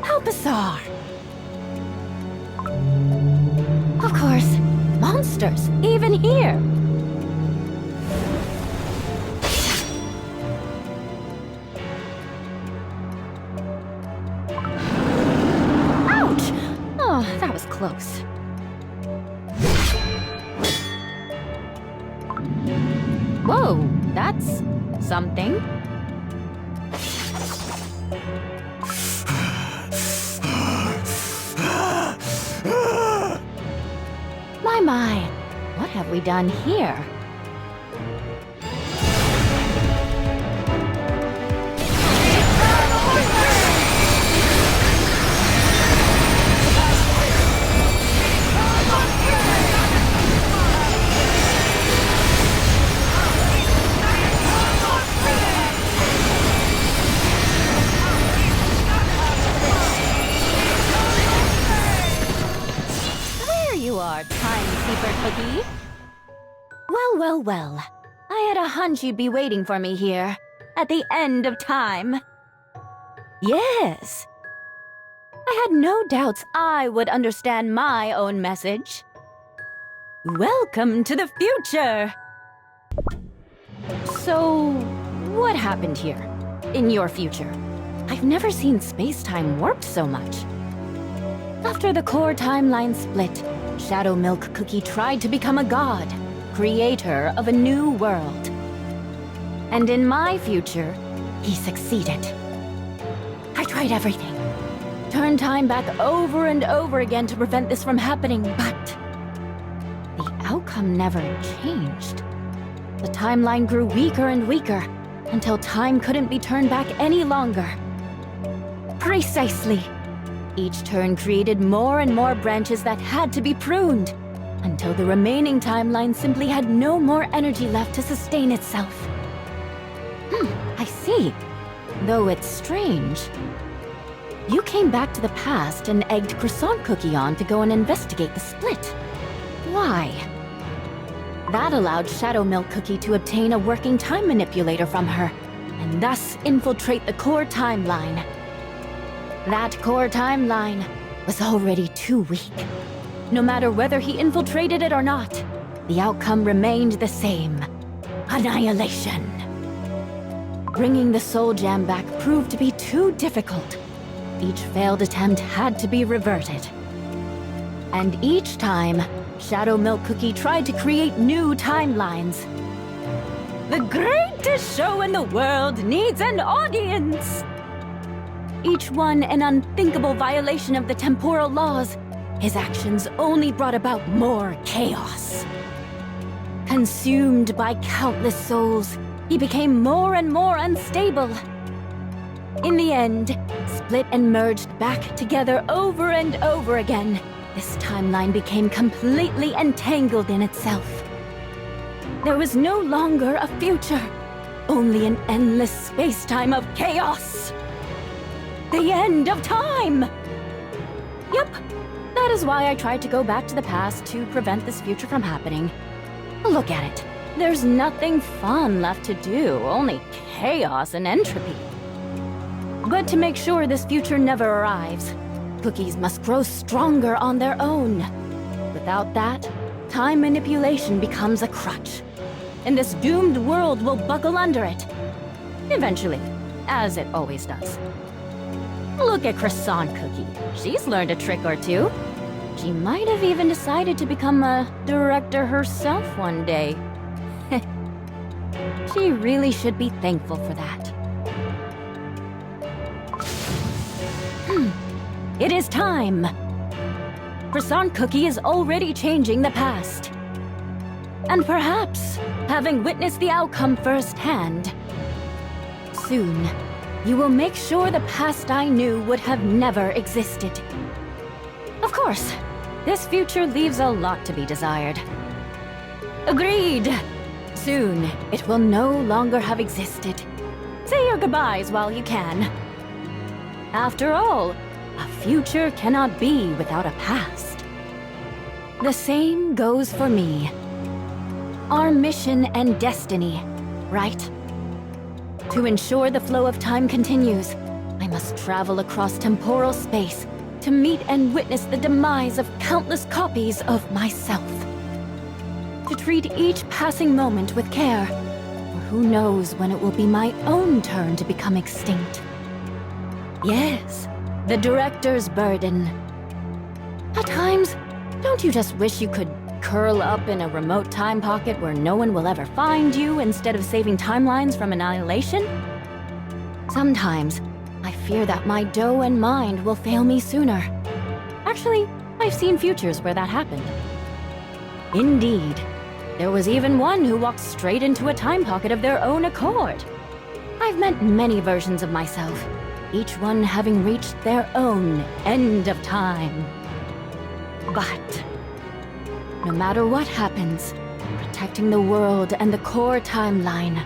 How bizarre. Of course, monsters, even here. Ouch! Oh, that was close. Whoa, that's something. My, what have we done here? Timekeeper Cookie. Well. I had a hunch you'd be waiting for me here, at the end of time. Yes. I had no doubts I would understand my own message. Welcome to the future! So, what happened here, in your future? I've never seen space-time warped so much. After the core timeline split, Shadow Milk Cookie tried to become a god, creator of a new world. And in my future, he succeeded. I tried everything. turned time back over and over again to prevent this from happening, but the outcome never changed. The timeline grew weaker and weaker until time couldn't be turned back any longer. Precisely. Each turn created more and more branches that had to be pruned, until the remaining timeline simply had no more energy left to sustain itself. I see. Though it's strange. You came back to the past and egged Croissant Cookie on to go and investigate the split. Why? That allowed Shadow Milk Cookie to obtain a working time manipulator from her, and thus infiltrate the core timeline. That core timeline was already too weak. No matter whether he infiltrated it or not, the outcome remained the same. Annihilation. Bringing the Soul Gem back proved to be too difficult. Each failed attempt had to be reverted. And each time, Shadow Milk Cookie tried to create new timelines. The greatest show in the world needs an audience! Each one an unthinkable violation of the temporal laws, his actions only brought about more chaos. Consumed by countless souls, he became more and more unstable. In the end, split and merged back together over and over again, this timeline became completely entangled in itself. There was no longer a future, only an endless space-time of chaos. The end of time! Yep, that is why I tried to go back to the past to prevent this future from happening. Look at it. There's nothing fun left to do, only chaos and entropy. But to make sure this future never arrives, cookies must grow stronger on their own. Without that, time manipulation becomes a crutch, and this doomed world will buckle under it. Eventually, as it always does. Look at Croissant Cookie. She's learned a trick or two. She might have even decided to become a director herself one day. She really should be thankful for that. It is time! Croissant Cookie is already changing the past. And perhaps, having witnessed the outcome firsthand, soon, you will make sure the past I knew would have never existed. Of course, this future leaves a lot to be desired. Agreed! Soon, it will no longer have existed. Say your goodbyes while you can. After all, a future cannot be without a past. The same goes for me. Our mission and destiny, right? To ensure the flow of time continues, I must travel across temporal space to meet and witness the demise of countless copies of myself. To treat each passing moment with care, for who knows when it will be my own turn to become extinct. Yes, the director's burden. At times, don't you just wish you could curl up in a remote time pocket where no one will ever find you instead of saving timelines from annihilation? Sometimes, I fear that my dough and mind will fail me sooner. Actually, I've seen futures where that happened. Indeed, there was even one who walked straight into a time pocket of their own accord. I've met many versions of myself, each one having reached their own end of time. But no matter what happens, protecting the world and the core timeline,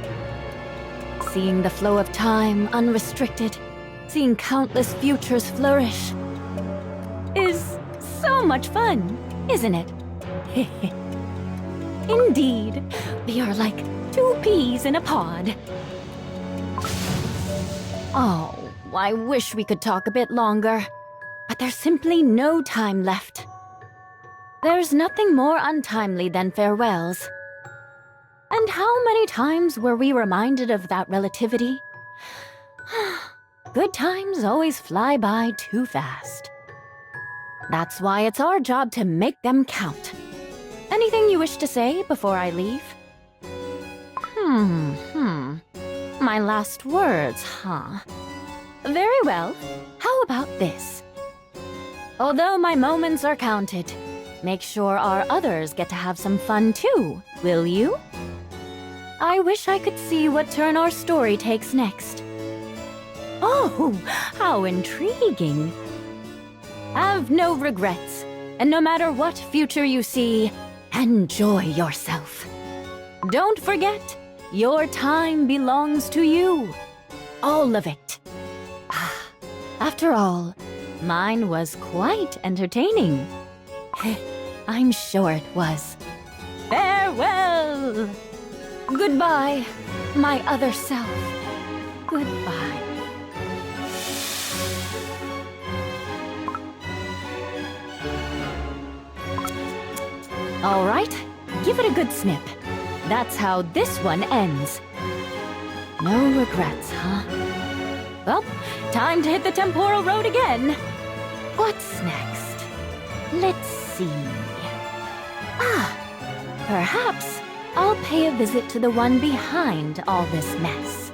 seeing the flow of time unrestricted, seeing countless futures flourish, is so much fun, isn't it? Indeed, we are like two peas in a pod. Oh, I wish we could talk a bit longer, but there's simply no time left. There's nothing more untimely than farewells. And how many times were we reminded of that relativity? Good times always fly by too fast. That's why it's our job to make them count. Anything you wish to say before I leave? My last words, huh? Very well. How about this? Although my moments are counted, make sure our others get to have some fun too, will you? I wish I could see what turn our story takes next. Oh, how intriguing. Have no regrets, and no matter what future you see, enjoy yourself. Don't forget, your time belongs to you. All of it. After all, mine was quite entertaining. I'm sure it was. Farewell! Goodbye, my other self. Goodbye. All right, give it a good snip. That's how this one ends. No regrets, huh? Well, time to hit the temporal road again. What's next? Let's see. Perhaps I'll pay a visit to the one behind all this mess.